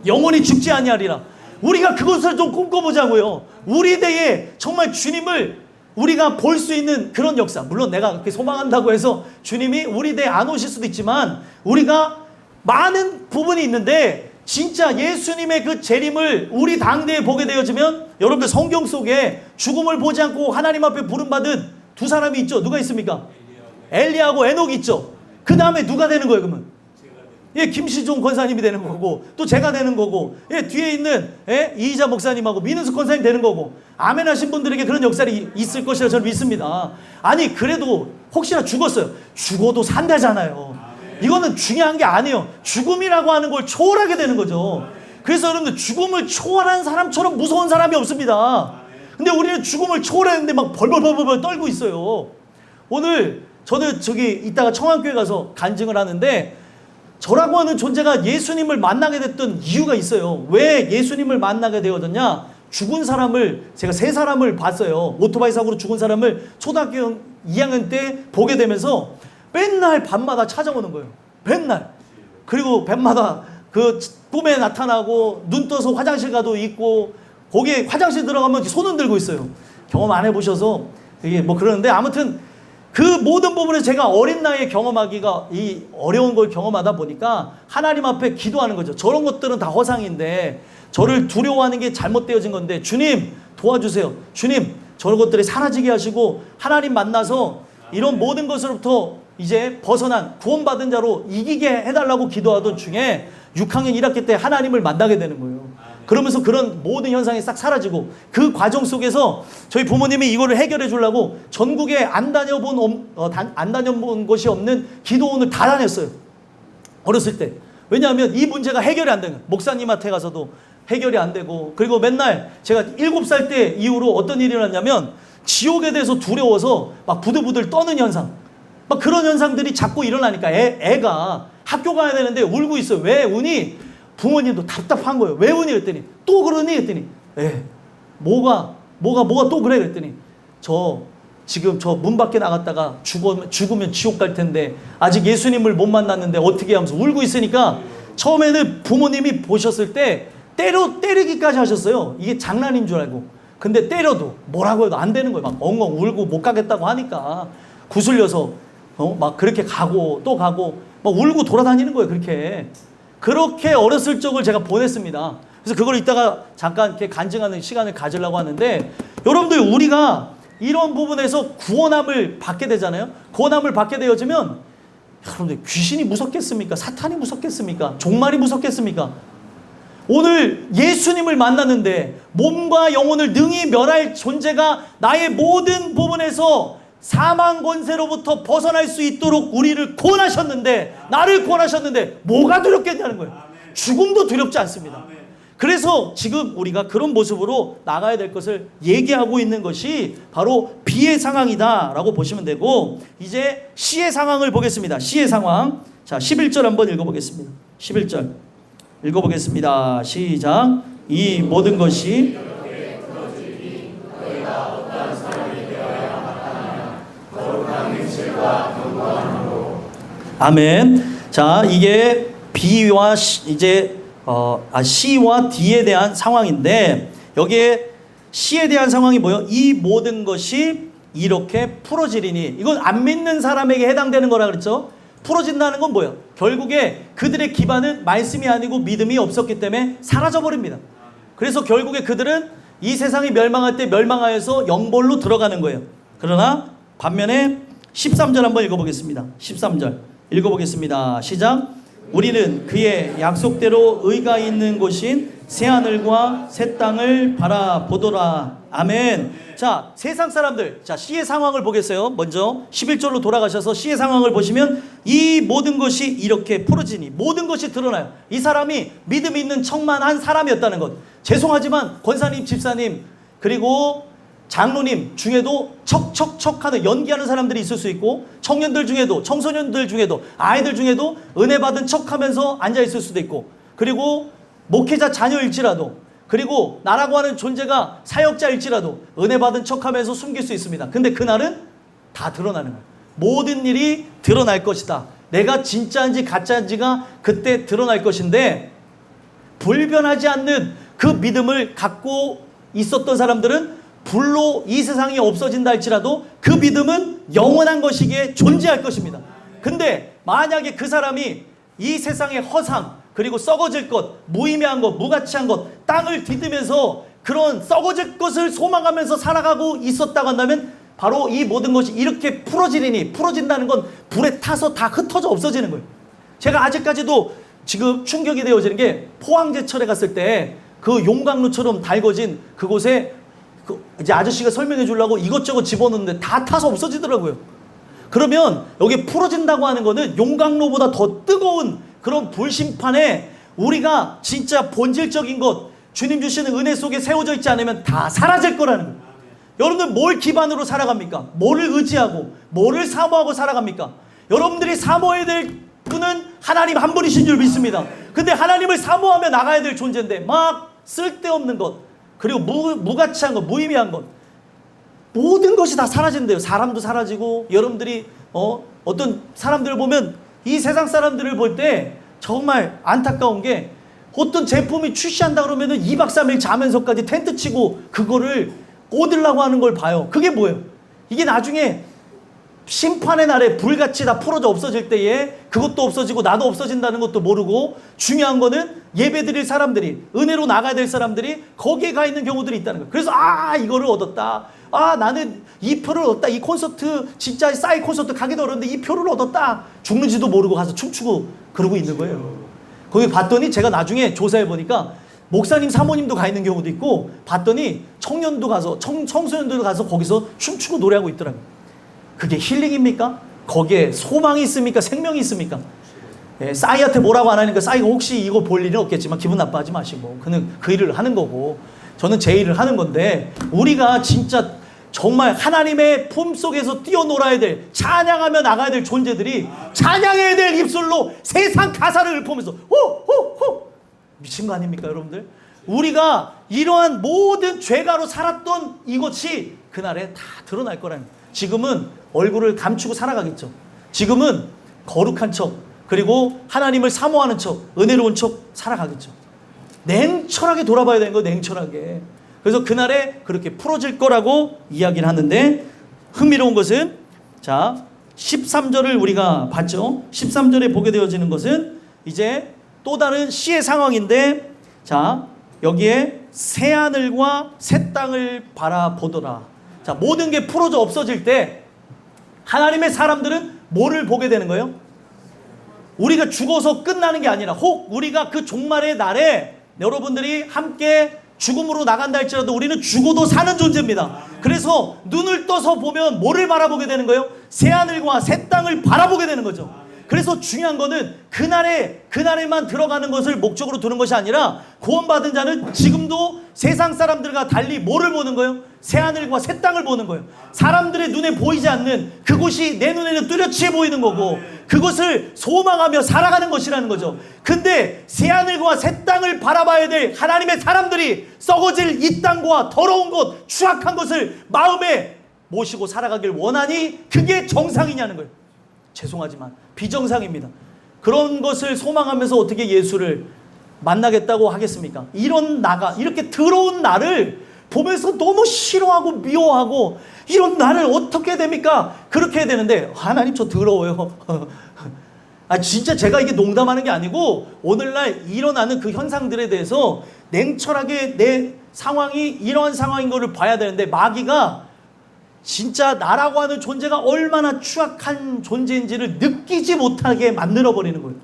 영원히 죽지 아니하리라. 우리가 그것을 좀 꿈꿔보자고요. 우리 대에 정말 주님을 우리가 볼 수 있는 그런 역사. 물론 내가 그렇게 소망한다고 해서 주님이 우리 대에 안 오실 수도 있지만 우리가 많은 부분이 있는데 진짜 예수님의 그 재림을 우리 당대에 보게 되어지면 여러분들 성경 속에 죽음을 보지 않고 하나님 앞에 부름받은 두 사람이 있죠. 누가 있습니까? 엘리야하고 에녹이 있죠. 그 다음에 누가 되는 거예요, 그러면? 예, 김시종 권사님이 되는 거고, 또 제가 되는 거고, 예, 뒤에 있는, 예, 이희자 목사님하고 민은숙 권사님 되는 거고, 아멘 하신 분들에게 그런 역사가 있을 것이라 저는 믿습니다. 아니, 그래도 혹시나 죽었어요. 죽어도 산다잖아요. 이거는 중요한 게 아니에요. 죽음이라고 하는 걸 초월하게 되는 거죠. 그래서 여러분들 죽음을 초월한 사람처럼 무서운 사람이 없습니다. 근데 우리는 죽음을 초월했는데 막 벌벌벌벌 떨고 있어요. 오늘 저는 저기 이따가 청안교회 가서 간증을 하는데 저라고 하는 존재가 예수님을 만나게 됐던 이유가 있어요. 왜 예수님을 만나게 되었느냐? 죽은 사람을 제가 세 사람을 봤어요. 오토바이 사고로 죽은 사람을 초등학교 2학년 때 보게 되면서 맨날 밤마다 찾아오는 거예요. 맨날. 그리고 밤마다 그 꿈에 나타나고 눈 떠서 화장실 가도 있고 거기에 화장실 들어가면 손은 들고 있어요. 경험 안 해보셔서 이게 뭐 그러는데 아무튼 그 모든 부분을 제가 어린 나이에 경험하기가 이 어려운 걸 경험하다 보니까 하나님 앞에 기도하는 거죠. 저런 것들은 다 허상인데 저를 두려워하는 게 잘못되어진 건데 주님 도와주세요. 주님 저런 것들이 사라지게 하시고 하나님 만나서 이런 모든 것으로부터 이제 벗어난 구원받은 자로 이기게 해달라고 기도하던 중에 6학년 1학기 때 하나님을 만나게 되는 거예요. 그러면서 그런 모든 현상이 싹 사라지고 그 과정 속에서 저희 부모님이 이거를 해결해 주려고 전국에 안 다녀본 곳이 없는 기도원을 다 다녔어요. 어렸을 때. 왜냐하면 이 문제가 해결이 안 되는 거예요. 목사님한테 가서도 해결이 안 되고 그리고 맨날 제가 7살 때 이후로 어떤 일이 일어났냐면 지옥에 대해서 두려워서 막 부들부들 떠는 현상 막 그런 현상들이 자꾸 일어나니까 애가 학교 가야 되는데 울고 있어요. 왜 우니? 부모님도 답답한 거예요. 왜 우니? 그랬더니 또 그러니? 그랬더니 뭐가 또 그래? 그랬더니 지금 저 문 밖에 나갔다가 죽으면 지옥 갈 텐데 아직 예수님을 못 만났는데 어떻게 하면서 울고 있으니까 처음에는 부모님이 보셨을 때 때리기까지 하셨어요. 이게 장난인 줄 알고. 근데 때려도 뭐라고 해도 안 되는 거예요. 막 엉엉 울고 못 가겠다고 하니까 구슬려서 막 그렇게 가고 또 가고 막 울고 돌아다니는 거예요. 그렇게 어렸을 적을 제가 보냈습니다. 그래서 그걸 이따가 잠깐 이렇게 간증하는 시간을 가지려고 하는데 여러분들 우리가 이런 부분에서 구원함을 받게 되잖아요. 구원함을 받게 되어지면 여러분들 귀신이 무섭겠습니까? 사탄이 무섭겠습니까? 종말이 무섭겠습니까? 오늘 예수님을 만났는데 몸과 영혼을 능히 멸할 존재가 나의 모든 부분에서 사망 권세로부터 벗어날 수 있도록 우리를 구원하셨는데 나를 구원하셨는데 뭐가 두렵겠냐는 거예요. 죽음도 두렵지 않습니다. 그래서 지금 우리가 그런 모습으로 나가야 될 것을 얘기하고 있는 것이 바로 비의 상황이다라고 보시면 되고 이제 시의 상황을 보겠습니다. 시의 상황. 자, 11절 한번 읽어보겠습니다. 11절 읽어보겠습니다. 시작. 이 모든 것이 아멘. 자, 이게 B와 이제 C와 D에 대한 상황인데 여기에 C에 대한 상황이 뭐예요? 이 모든 것이 이렇게 풀어지리니 이건 안 믿는 사람에게 해당되는 거라 그랬죠. 풀어진다는 건 뭐예요? 결국에 그들의 기반은 말씀이 아니고 믿음이 없었기 때문에 사라져 버립니다. 그래서 결국에 그들은 이 세상이 멸망할 때 멸망하여서 영벌로 들어가는 거예요. 그러나 반면에 13절 한번 읽어보겠습니다. 13절 읽어보겠습니다. 시작. 우리는 그의 약속대로 의가 있는 곳인 새하늘과 새 땅을 바라보더라. 아멘. 자, 세상 사람들, 자, 시의 상황을 보겠어요. 먼저 11절로 돌아가셔서 시의 상황을 보시면 이 모든 것이 이렇게 풀어지니 모든 것이 드러나요. 이 사람이 믿음 있는 청만한 사람이었다는 것. 죄송하지만 권사님, 집사님, 그리고 장로님 중에도 척척척하는 연기하는 사람들이 있을 수 있고, 청년들 중에도, 청소년들 중에도, 아이들 중에도 은혜 받은 척하면서 앉아 있을 수도 있고, 그리고 목회자 자녀일지라도, 그리고 나라고 하는 존재가 사역자일지라도 은혜 받은 척하면서 숨길 수 있습니다. 근데 그날은 다 드러나는 거예요. 모든 일이 드러날 것이다. 내가 진짜인지 가짜인지가 그때 드러날 것인데, 불변하지 않는 그 믿음을 갖고 있었던 사람들은 불로 이 세상이 없어진다 할지라도 그 믿음은 영원한 것이기에 존재할 것입니다. 근데 만약에 그 사람이 이 세상의 허상, 그리고 썩어질 것, 무의미한 것, 무가치한 것, 땅을 디디면서 그런 썩어질 것을 소망하면서 살아가고 있었다고 한다면 바로 이 모든 것이 이렇게 풀어지리니, 풀어진다는 건 불에 타서 다 흩어져 없어지는 거예요. 제가 아직까지도 지금 충격이 되어지는 게, 포항제철에 갔을 때 그 용광로처럼 달궈진 그곳에 이제 아저씨가 설명해 주려고 이것저것 집어넣는데 다 타서 없어지더라고요. 그러면 여기 풀어진다고 하는 거는 용광로보다 더 뜨거운 그런 불심판에 우리가 진짜 본질적인 것, 주님 주시는 은혜 속에 세워져 있지 않으면 다 사라질 거라는 거예요. 여러분들 뭘 기반으로 살아갑니까? 뭐를 의지하고 뭐를 사모하고 살아갑니까? 여러분들이 사모해야 될 분은 하나님 한 분이신 줄 믿습니다. 근데 하나님을 사모하며 나가야 될 존재인데 막 쓸데없는 것, 그리고 무가치한 것, 무의미한 것, 모든 것이 다 사라진대요. 사람도 사라지고, 여러분들이 어떤 사람들을 보면, 이 세상 사람들을 볼 때 정말 안타까운 게, 어떤 제품이 출시한다 그러면은 2박 3일 자면서까지 텐트 치고 그거를 꽂으려고 하는 걸 봐요. 그게 뭐예요? 이게 나중에 심판의 날에 불같이 다 풀어져 없어질 때에 그것도 없어지고 나도 없어진다는 것도 모르고, 중요한 거는 예배드릴 사람들이, 은혜로 나가야 될 사람들이 거기에 가 있는 경우들이 있다는 거예요. 그래서 이거를 얻었다, 나는 이 표를 얻었다, 이 콘서트 진짜 싸이 콘서트 가기도 어려운데 이 표를 얻었다, 죽는지도 모르고 가서 춤추고 그러고 있는 거예요. 거기 봤더니 제가 나중에 조사해 보니까 목사님 사모님도 가 있는 경우도 있고, 봤더니 청년도 가서 청소년들도 가서 거기서 춤추고 노래하고 있더라고요. 그게 힐링입니까? 거기에 소망이 있습니까? 생명이 있습니까? 싸이한테 뭐라고 안 하니까 싸이가 혹시 이거 볼 일은 없겠지만 기분 나빠하지 마시고, 그는 그 일을 하는 거고 저는 제 일을 하는 건데, 우리가 진짜 정말 하나님의 품속에서 뛰어놀아야 될, 찬양하며 나가야 될 존재들이 찬양해야 될 입술로 세상 가사를 읊으면서 호호호, 미친 거 아닙니까 여러분들? 우리가 이러한 모든 죄가로 살았던 이것이 그날에 다 드러날 거라는 거예요. 지금은 얼굴을 감추고 살아가겠죠. 지금은 거룩한 척, 그리고 하나님을 사모하는 척, 은혜로운 척 살아가겠죠. 냉철하게 돌아봐야 되는 거예요. 냉철하게. 그래서 그날에 그렇게 풀어질 거라고 이야기를 하는데, 흥미로운 것은, 자 13절을 우리가 봤죠. 13절에 보게 되어지는 것은 이제 또 다른 시의 상황인데, 자 여기에 새하늘과 새 땅을 바라보더라. 자, 모든 게 풀어져 없어질 때 하나님의 사람들은 뭐를 보게 되는 거예요? 우리가 죽어서 끝나는 게 아니라, 혹 우리가 그 종말의 날에 여러분들이 함께 죽음으로 나간다 할지라도 우리는 죽어도 사는 존재입니다. 그래서 눈을 떠서 보면 뭐를 바라보게 되는 거예요? 새하늘과 새 땅을 바라보게 되는 거죠. 그래서 중요한 거는 그날에만 들어가는 것을 목적으로 두는 것이 아니라, 구원받은 자는 지금도 세상 사람들과 달리 뭐를 보는 거예요? 새하늘과 새 땅을 보는 거예요. 사람들의 눈에 보이지 않는 그곳이 내 눈에는 뚜렷이 보이는 거고, 그것을 소망하며 살아가는 것이라는 거죠. 근데 새하늘과 새 땅을 바라봐야 될 하나님의 사람들이 썩어질 이 땅과 더러운 것, 추악한 것을 마음에 모시고 살아가길 원하니 그게 정상이냐는 거예요. 죄송하지만 비정상입니다. 그런 것을 소망하면서 어떻게 예수를 만나겠다고 하겠습니까? 이렇게 더러운 나를 보면서 너무 싫어하고 미워하고, 이런 나를 어떻게 됩니까? 그렇게 해야 되는데, 하나님 저 더러워요. 진짜 제가 이게 농담하는 게 아니고 오늘날 일어나는 그 현상들에 대해서 냉철하게 내 상황이 이러한 상황인 거를 봐야 되는데, 마귀가 진짜 나라고 하는 존재가 얼마나 추악한 존재인지를 느끼지 못하게 만들어버리는 거예요.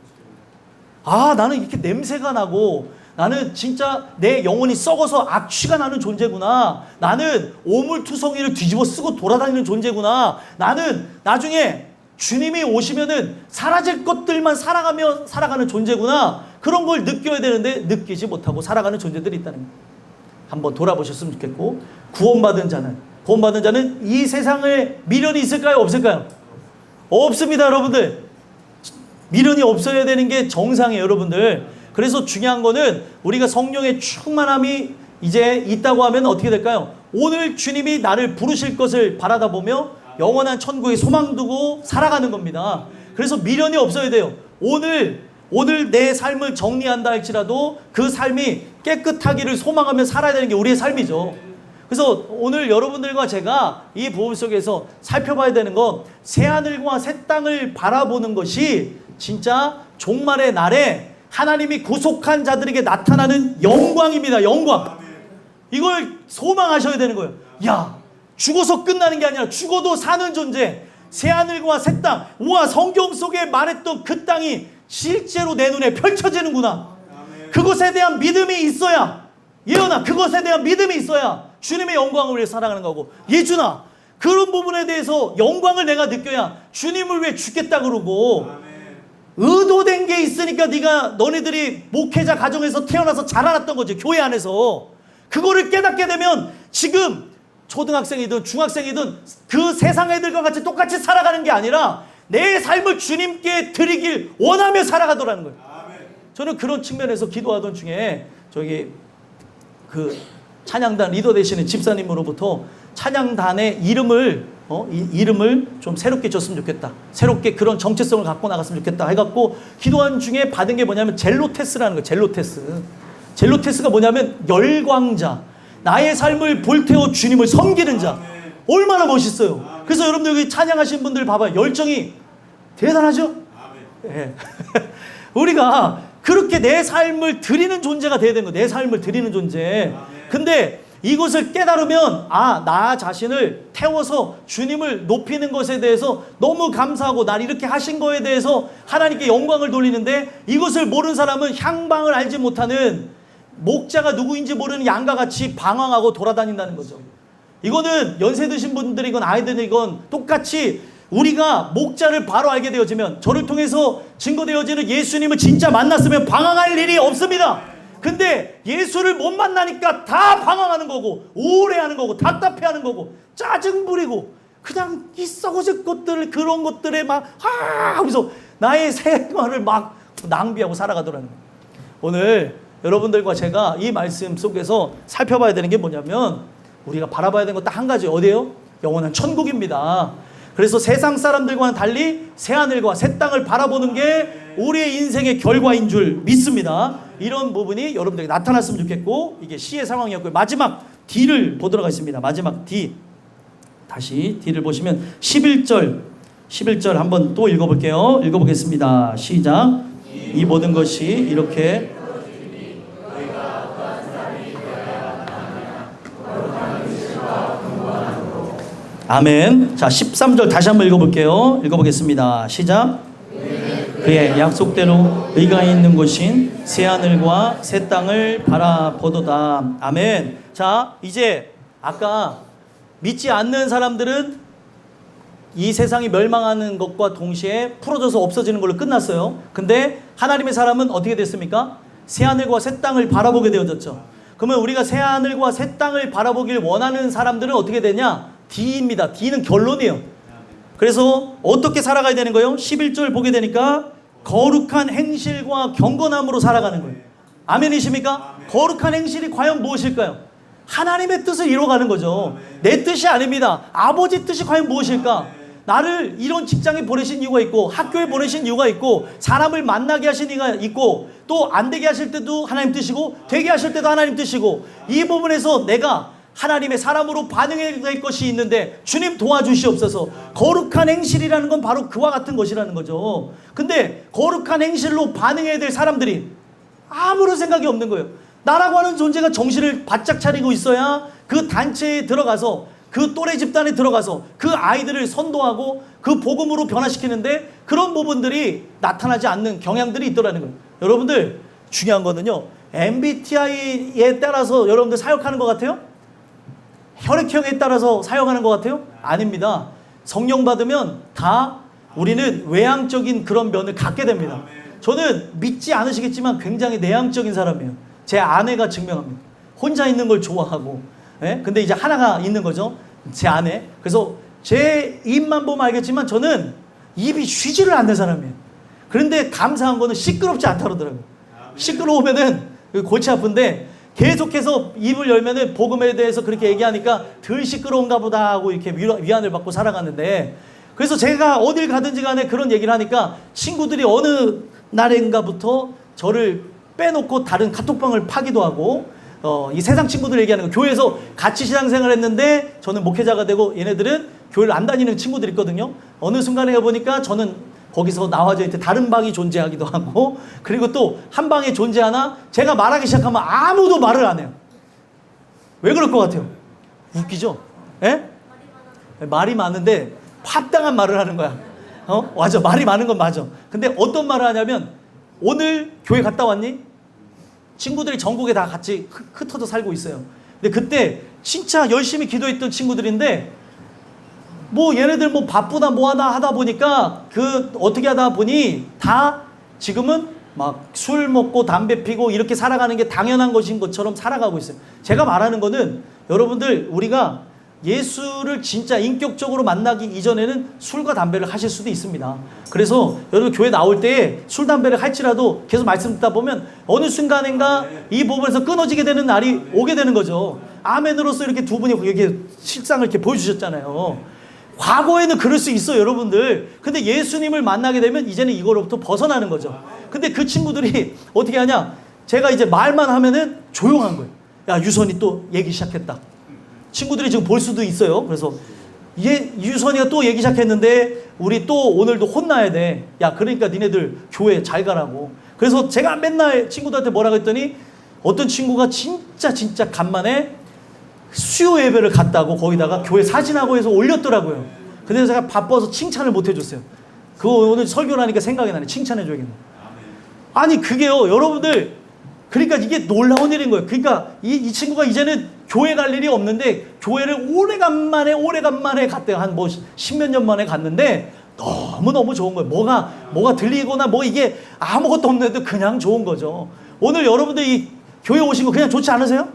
나는 이렇게 냄새가 나고, 나는 진짜 내 영혼이 썩어서 악취가 나는 존재구나. 나는 오물투성이를 뒤집어 쓰고 돌아다니는 존재구나. 나는 나중에 주님이 오시면은 사라질 것들만 살아가는 존재구나. 그런 걸 느껴야 되는데 느끼지 못하고 살아가는 존재들이 있다는 거예요. 한번 돌아보셨으면 좋겠고, 구원받은 자는 이 세상에 미련이 있을까요? 없을까요? 없습니다, 여러분들. 미련이 없어야 되는 게 정상이에요, 여러분들. 그래서 중요한 거는 우리가 성령의 충만함이 이제 있다고 하면 어떻게 될까요? 오늘 주님이 나를 부르실 것을 바라다 보며 영원한 천국에 소망 두고 살아가는 겁니다. 그래서 미련이 없어야 돼요. 오늘 내 삶을 정리한다 할지라도 그 삶이 깨끗하기를 소망하며 살아야 되는 게 우리의 삶이죠. 그래서 오늘 여러분들과 제가 이 복음 속에서 살펴봐야 되는 건 새하늘과 새 땅을 바라보는 것이 진짜 종말의 날에 하나님이 구속한 자들에게 나타나는 영광입니다. 영광. 이걸 소망하셔야 되는 거예요. 죽어서 끝나는 게 아니라 죽어도 사는 존재, 새하늘과 새 땅. 우와, 성경 속에 말했던 그 땅이 실제로 내 눈에 펼쳐지는구나. 그것에 대한 믿음이 있어야, 예언아, 그것에 대한 믿음이 있어야 주님의 영광을 위해 살아가는 거고, 예준아, 그런 부분에 대해서 영광을 내가 느껴야 주님을 위해 죽겠다 그러고, 의도된 게 있으니까 너네들이 목회자 가정에서 태어나서 자라났던 거지, 교회 안에서. 그거를 깨닫게 되면 지금 초등학생이든 중학생이든 그 세상 애들과 같이 똑같이 살아가는 게 아니라 내 삶을 주님께 드리길 원하며 살아가더라는 거예요. 저는 그런 측면에서 기도하던 중에 저기 그 찬양단 리더 되시는 집사님으로부터 찬양단의 이름을 좀 새롭게 줬으면 좋겠다. 새롭게 그런 정체성을 갖고 나갔으면 좋겠다 해갖고 기도한 중에 받은 게 뭐냐면 젤로테스라는 거예요. 젤로테스가 뭐냐면 열광자, 나의 삶을 불태워 주님을 섬기는 자. 얼마나 멋있어요. 그래서 여러분들 여기 찬양하신 분들 봐봐요. 열정이 대단하죠? 네. 우리가 그렇게 내 삶을 드리는 존재가 돼야 되는 거예요. 내 삶을 드리는 존재. 근데 이것을 깨달으면 나 자신을 태워서 주님을 높이는 것에 대해서 너무 감사하고 날 이렇게 하신 거에 대해서 하나님께 영광을 돌리는데, 이것을 모르는 사람은 향방을 알지 못하는 목자가 누구인지 모르는 양과 같이 방황하고 돌아다닌다는 거죠. 이거는 연세 드신 분들이건 아이들이건 똑같이 우리가 목자를 바로 알게 되어지면, 저를 통해서 증거되어지는 예수님을 진짜 만났으면 방황할 일이 없습니다. 근데 예수를 못 만나니까 다 방황하는 거고, 우울해하는 거고, 답답해하는 거고, 짜증 부리고, 그냥 이 썩어질 것들, 그런 것들에 막 하면서 나의 생활을 막 낭비하고 살아가더라는 거예요. 오늘 여러분들과 제가 이 말씀 속에서 살펴봐야 되는 게 뭐냐면, 우리가 바라봐야 되는 건 딱 한 가지, 어디예요? 영원한 천국입니다. 그래서 세상 사람들과는 달리 새하늘과 새 땅을 바라보는 게 우리의 인생의 결과인 줄 믿습니다. 이런 부분이 여러분들에게 나타났으면 좋겠고, 이게 시의 상황이었고요. 마지막 D를 보도록 하겠습니다. 마지막 D. 다시 D를 보시면 11절 한번 또 읽어볼게요. 읽어보겠습니다. 시작. 이 모든 것이 이렇게 아멘. 자, 13절 다시 한번 읽어볼게요. 읽어보겠습니다. 시작. 그의 약속대로 의가 있는 곳인 새하늘과 새 땅을 바라보도다. 아멘. 자, 이제 아까 믿지 않는 사람들은 이 세상이 멸망하는 것과 동시에 풀어져서 없어지는 걸로 끝났어요. 근데 하나님의 사람은 어떻게 됐습니까? 새하늘과 새 땅을 바라보게 되어졌죠. 그러면 우리가 새하늘과 새 땅을 바라보길 원하는 사람들은 어떻게 되냐? D입니다. D는 결론이에요. 그래서 어떻게 살아가야 되는 거예요? 11절 보게 되니까 거룩한 행실과 경건함으로 살아가는 거예요. 아멘이십니까? 거룩한 행실이 과연 무엇일까요? 하나님의 뜻을 이뤄가는 거죠. 내 뜻이 아닙니다. 아버지 뜻이 과연 무엇일까? 나를 이런 직장에 보내신 이유가 있고, 학교에 보내신 이유가 있고, 사람을 만나게 하신 이유가 있고, 또 안 되게 하실 때도 하나님 뜻이고, 되게 하실 때도 하나님 뜻이고, 이 부분에서 내가 하나님의 사람으로 반응해야 될 것이 있는데 주님 도와주시옵소서. 거룩한 행실이라는 건 바로 그와 같은 것이라는 거죠. 근데 거룩한 행실로 반응해야 될 사람들이 아무런 생각이 없는 거예요. 나라고 하는 존재가 정신을 바짝 차리고 있어야 그 단체에 들어가서 그 또래 집단에 들어가서 그 아이들을 선도하고 그 복음으로 변화시키는데 그런 부분들이 나타나지 않는 경향들이 있더라는 거예요. 여러분들 중요한 거는요, MBTI에 따라서 여러분들 사역하는 것 같아요? 혈액형에 따라서 사역하는 것 같아요? 아닙니다. 성령 받으면 다 우리는 외향적인 그런 면을 갖게 됩니다. 저는 믿지 않으시겠지만 굉장히 내향적인 사람이에요. 제 아내가 증명합니다. 혼자 있는 걸 좋아하고, 예? 근데 이제 하나가 있는 거죠. 제 아내. 그래서 제 입만 보면 알겠지만 저는 입이 쉬지를 않는 사람이에요. 그런데 감사한 거는 시끄럽지 않다 그러더라고요. 시끄러우면은 골치 아픈데 계속해서 입을 열면은 복음에 대해서 그렇게 얘기하니까 덜 시끄러운가 보다 하고 이렇게 위안을 받고 살아가는데, 그래서 제가 어딜 가든지 간에 그런 얘기를 하니까 친구들이 어느 날인가부터 저를 빼놓고 다른 카톡방을 파기도 하고, 이 세상 친구들 얘기하는 거, 교회에서 같이 신앙생활 했는데 저는 목회자가 되고 얘네들은 교회를 안 다니는 친구들이 있거든요. 어느 순간에 보니까 저는 거기서 나와져 있는 다른 방이 존재하기도 하고, 그리고 또 한 방에 존재하나 제가 말하기 시작하면 아무도 말을 안 해요. 왜 그럴 것 같아요? 웃기죠? 예? 말이 많은데 합당한 말을 하는 거야. 맞아. 말이 많은 건 맞아. 근데 어떤 말을 하냐면, 오늘 교회 갔다 왔니? 친구들이 전국에 다 같이 흩어져 살고 있어요. 근데 그때 진짜 열심히 기도했던 친구들인데, 뭐 얘네들 뭐 바쁘다 뭐하다 하다 보니까 어떻게 하다 보니 다 지금은 막 술 먹고 담배 피고 이렇게 살아가는 게 당연한 것인 것처럼 살아가고 있어요. 제가 말하는 거는, 여러분들 우리가 예수를 진짜 인격적으로 만나기 이전에는 술과 담배를 하실 수도 있습니다. 그래서 여러분 교회 나올 때 술 담배를 할지라도 계속 말씀 듣다 보면 어느 순간인가 이 부분에서 끊어지게 되는 날이 오게 되는 거죠. 아멘으로서 이렇게 두 분이 이렇게 실상을 이렇게 보여주셨잖아요. 과거에는 그럴 수 있어요, 여러분들. 근데 예수님을 만나게 되면 이제는 이거로부터 벗어나는 거죠. 근데 그 친구들이 어떻게 하냐? 제가 이제 말만 하면은 조용한 거예요. 야, 유선이 또 얘기 시작했다. 친구들이 지금 볼 수도 있어요. 그래서 유선이가 또 얘기 시작했는데 우리 또 오늘도 혼나야 돼. 야, 그러니까 니네들 교회 잘 가라고. 그래서 제가 맨날 친구들한테 뭐라고 했더니, 어떤 친구가 진짜 간만에 수요 예배를 갔다고 거기다가 교회 사진하고 해서 올렸더라고요. 근데 제가 바빠서 칭찬을 못 해줬어요. 그거 오늘 설교를 하니까 생각이 나네. 칭찬해줘야겠네. 아니 그게요, 여러분들, 그러니까 이게 놀라운 일인 거예요. 그러니까 이 친구가 이제는 교회 갈 일이 없는데 교회를 오래간만에 갔대요. 한 뭐 10몇 년 만에 갔는데 너무너무 좋은 거예요. 뭐가 들리거나 뭐 이게 아무것도 없는데도 그냥 좋은 거죠. 오늘 여러분들 이 교회 오신 거 그냥 좋지 않으세요?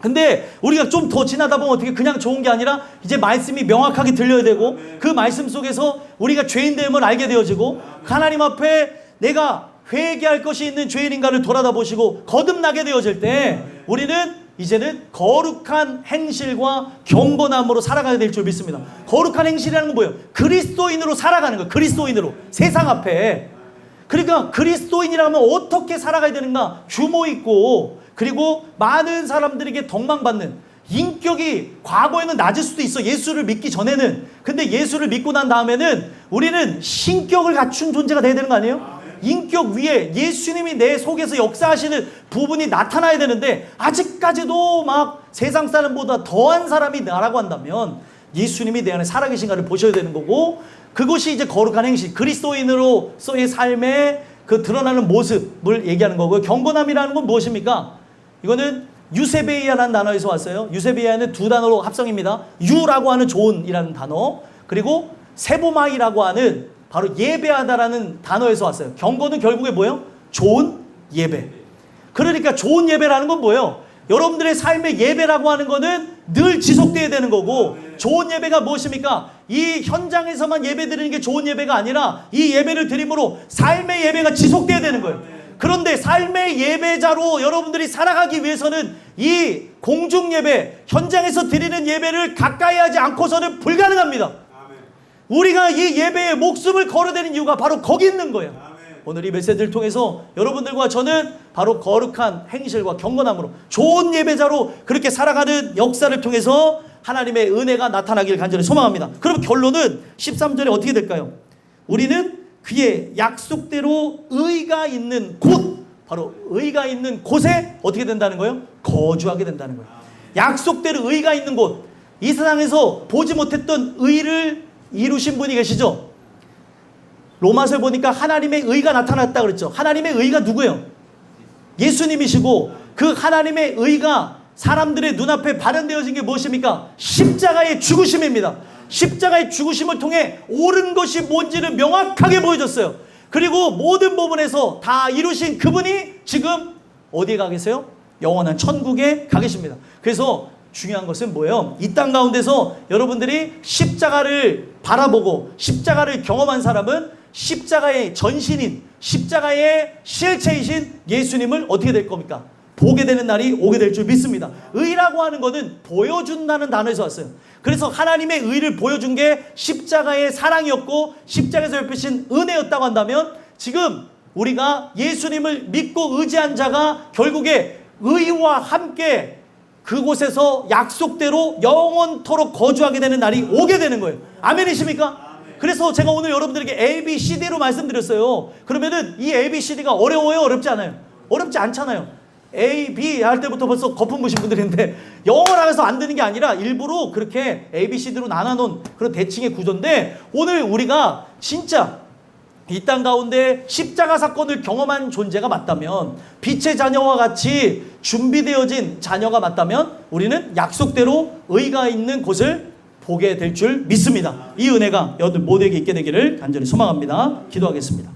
근데 우리가 좀 더 지나다 보면 어떻게 그냥 좋은 게 아니라 이제 말씀이 명확하게 들려야 되고, 그 말씀 속에서 우리가 죄인됨을 알게 되어지고, 하나님 앞에 내가 회개할 것이 있는 죄인인가를 돌아다 보시고 거듭나게 되어질 때 우리는 이제는 거룩한 행실과 경건함으로 살아가야 될 줄 믿습니다. 거룩한 행실이라는 건 뭐예요? 그리스도인으로 살아가는 거예요. 그리스도인으로 세상 앞에. 그러니까 그리스도인이라면 어떻게 살아가야 되는가? 규모 있고, 그리고 많은 사람들에게 덕망받는, 인격이 과거에는 낮을 수도 있어, 예수를 믿기 전에는. 근데 예수를 믿고 난 다음에는 우리는 신격을 갖춘 존재가 돼야 되는 거 아니에요? 인격 위에 예수님이 내 속에서 역사하시는 부분이 나타나야 되는데, 아직까지도 막 세상 사람보다 더한 사람이 나라고 한다면 예수님이 내 안에 살아계신가를 보셔야 되는 거고, 그것이 이제 거룩한 행실, 그리스도인으로서의 삶의 그 드러나는 모습을 얘기하는 거고요. 경건함이라는 건 무엇입니까? 이거는 유세베이아라는 단어에서 왔어요. 유세베이아는 두 단어로 합성입니다. 유라고 하는 좋은이라는 단어, 그리고 세보마이라고 하는 바로 예배하다라는 단어에서 왔어요. 경건은 결국에 뭐예요? 좋은 예배. 그러니까 좋은 예배라는 건 뭐예요? 여러분들의 삶의 예배라고 하는 거는 늘 지속돼야 되는 거고, 좋은 예배가 무엇입니까? 이 현장에서만 예배 드리는 게 좋은 예배가 아니라 이 예배를 드림으로 삶의 예배가 지속돼야 되는 거예요. 그런데 삶의 예배자로 여러분들이 살아가기 위해서는 이 공중 예배, 현장에서 드리는 예배를 가까이 하지 않고서는 불가능합니다. 우리가 이 예배에 목숨을 걸어대는 이유가 바로 거기 있는 거예요. 오늘 이 메시지를 통해서 여러분들과 저는 바로 거룩한 행실과 경건함으로 좋은 예배자로 그렇게 살아가는 역사를 통해서 하나님의 은혜가 나타나길 간절히 소망합니다. 그럼 결론은 13절에 어떻게 될까요? 우리는 그의 약속대로 의가 있는 곳, 바로 의가 있는 곳에 어떻게 된다는 거예요? 거주하게 된다는 거예요. 약속대로 의가 있는 곳. 이 세상에서 보지 못했던 의를 이루신 분이 계시죠? 로마서에 보니까 하나님의 의가 나타났다 그랬죠. 하나님의 의가 누구예요? 예수님이시고 그 하나님의 의가 사람들의 눈앞에 발현되어진 게 무엇입니까? 십자가의 죽으심입니다. 십자가의 죽으심을 통해 옳은 것이 뭔지를 명확하게 보여줬어요. 그리고 모든 부분에서 다 이루신 그분이 지금 어디에 가 계세요? 영원한 천국에 가 계십니다. 그래서 중요한 것은 뭐예요? 이 땅 가운데서 여러분들이 십자가를 바라보고 십자가를 경험한 사람은 십자가의 전신인, 십자가의 실체이신 예수님을 어떻게 될 겁니까? 보게 되는 날이 오게 될 줄 믿습니다. 의라고 하는 것은 보여준다는 단어에서 왔어요. 그래서 하나님의 의를 보여준 게 십자가의 사랑이었고 십자가에서 베푸신 은혜였다고 한다면 지금 우리가 예수님을 믿고 의지한 자가 결국에 의와 함께 그곳에서 약속대로 영원토록 거주하게 되는 날이 오게 되는 거예요. 아멘이십니까? 그래서 제가 오늘 여러분들에게 ABCD로 말씀드렸어요. 그러면은 이 ABCD가 어려워요? 어렵지 않아요? 어렵지 않잖아요. A, B 할 때부터 벌써 거품 부신 분들인데 영어를 하면서 안 되는 게 아니라 일부러 그렇게 ABCD로 나눠놓은 그런 대칭의 구조인데 오늘 우리가 진짜 이 땅 가운데 십자가 사건을 경험한 존재가 맞다면 빛의 자녀와 같이 준비되어진 자녀가 맞다면 우리는 약속대로 의가 있는 곳을 보게 될 줄 믿습니다. 이 은혜가 여러분 모두에게 있게 되기를 간절히 소망합니다. 기도하겠습니다.